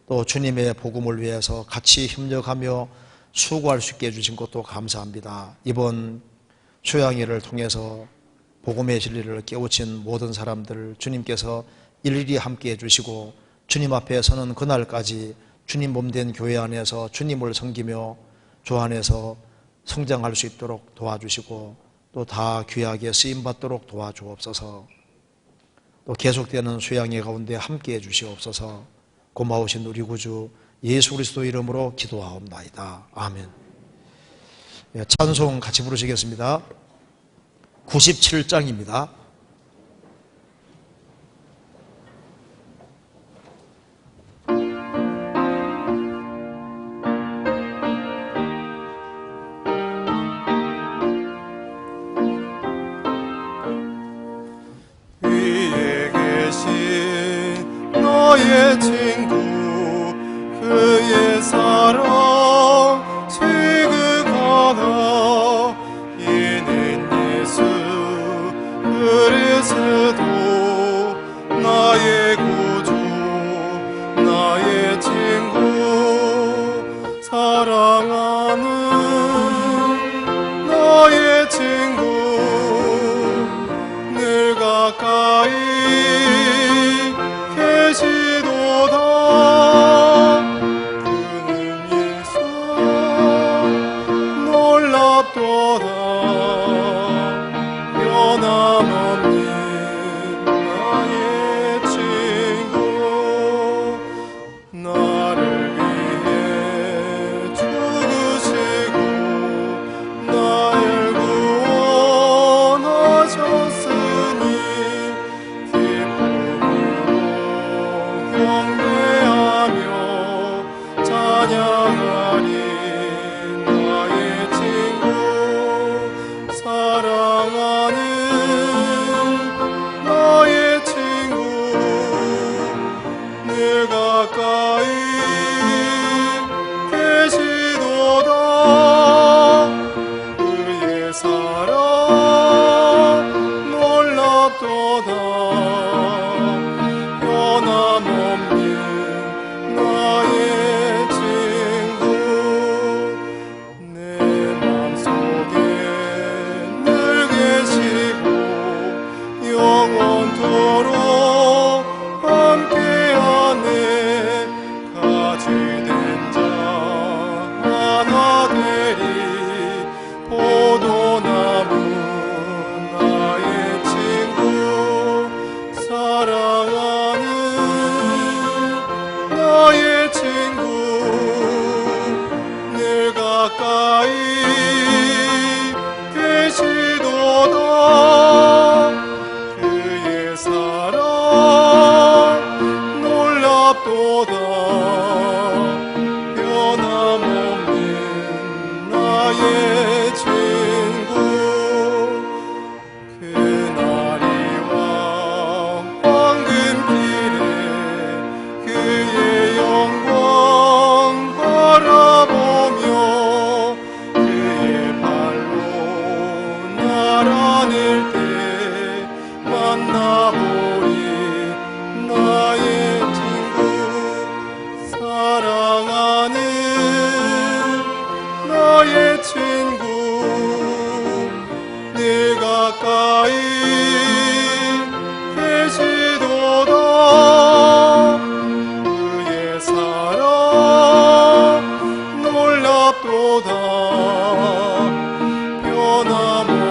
또 주님의 복음을 위해서 같이 협력하며 수고할 수 있게 해주신 것도 감사합니다. 이번 초양회를 통해서 복음의 진리를 깨우친 모든 사람들 주님께서 일일이 함께 해주시고 주님 앞에 서는 그날까지 주님 몸된 교회 안에서 주님을 섬기며 주 안에서 성장할 수 있도록 도와주시고 또 다 귀하게 쓰임받도록 도와주옵소서. 또 계속되는 수양회 가운데 함께 해주시옵소서. 고마우신 우리 구주 예수 그리스도 이름으로 기도하옵나이다. 아멘. 찬송 같이 부르시겠습니다. 97장입니다. 위에 계신 너의 친구 그의 사랑 지극하다 늘 가까이 계시도다. 그의 사랑 놀랍도다. 변함없는 나의 친구, 내 맘속에 늘 계시고 영원토록 함께하네. 가지된 자 하나 되리. 포도나무 나의 친구, 사랑하는 나의 친구, 늘 가까이 계시도다. 그의 사랑 놀랍도다. 변함없는 나의 친구, 그날이와 황금길에 그의 영광 바라보며 그의 발로 날 안을 때 만나보리. 나의 친구, 사랑하는 나의 친구, 늘 가까이 계시도다. 그의 사랑 놀랍도다. 변함없는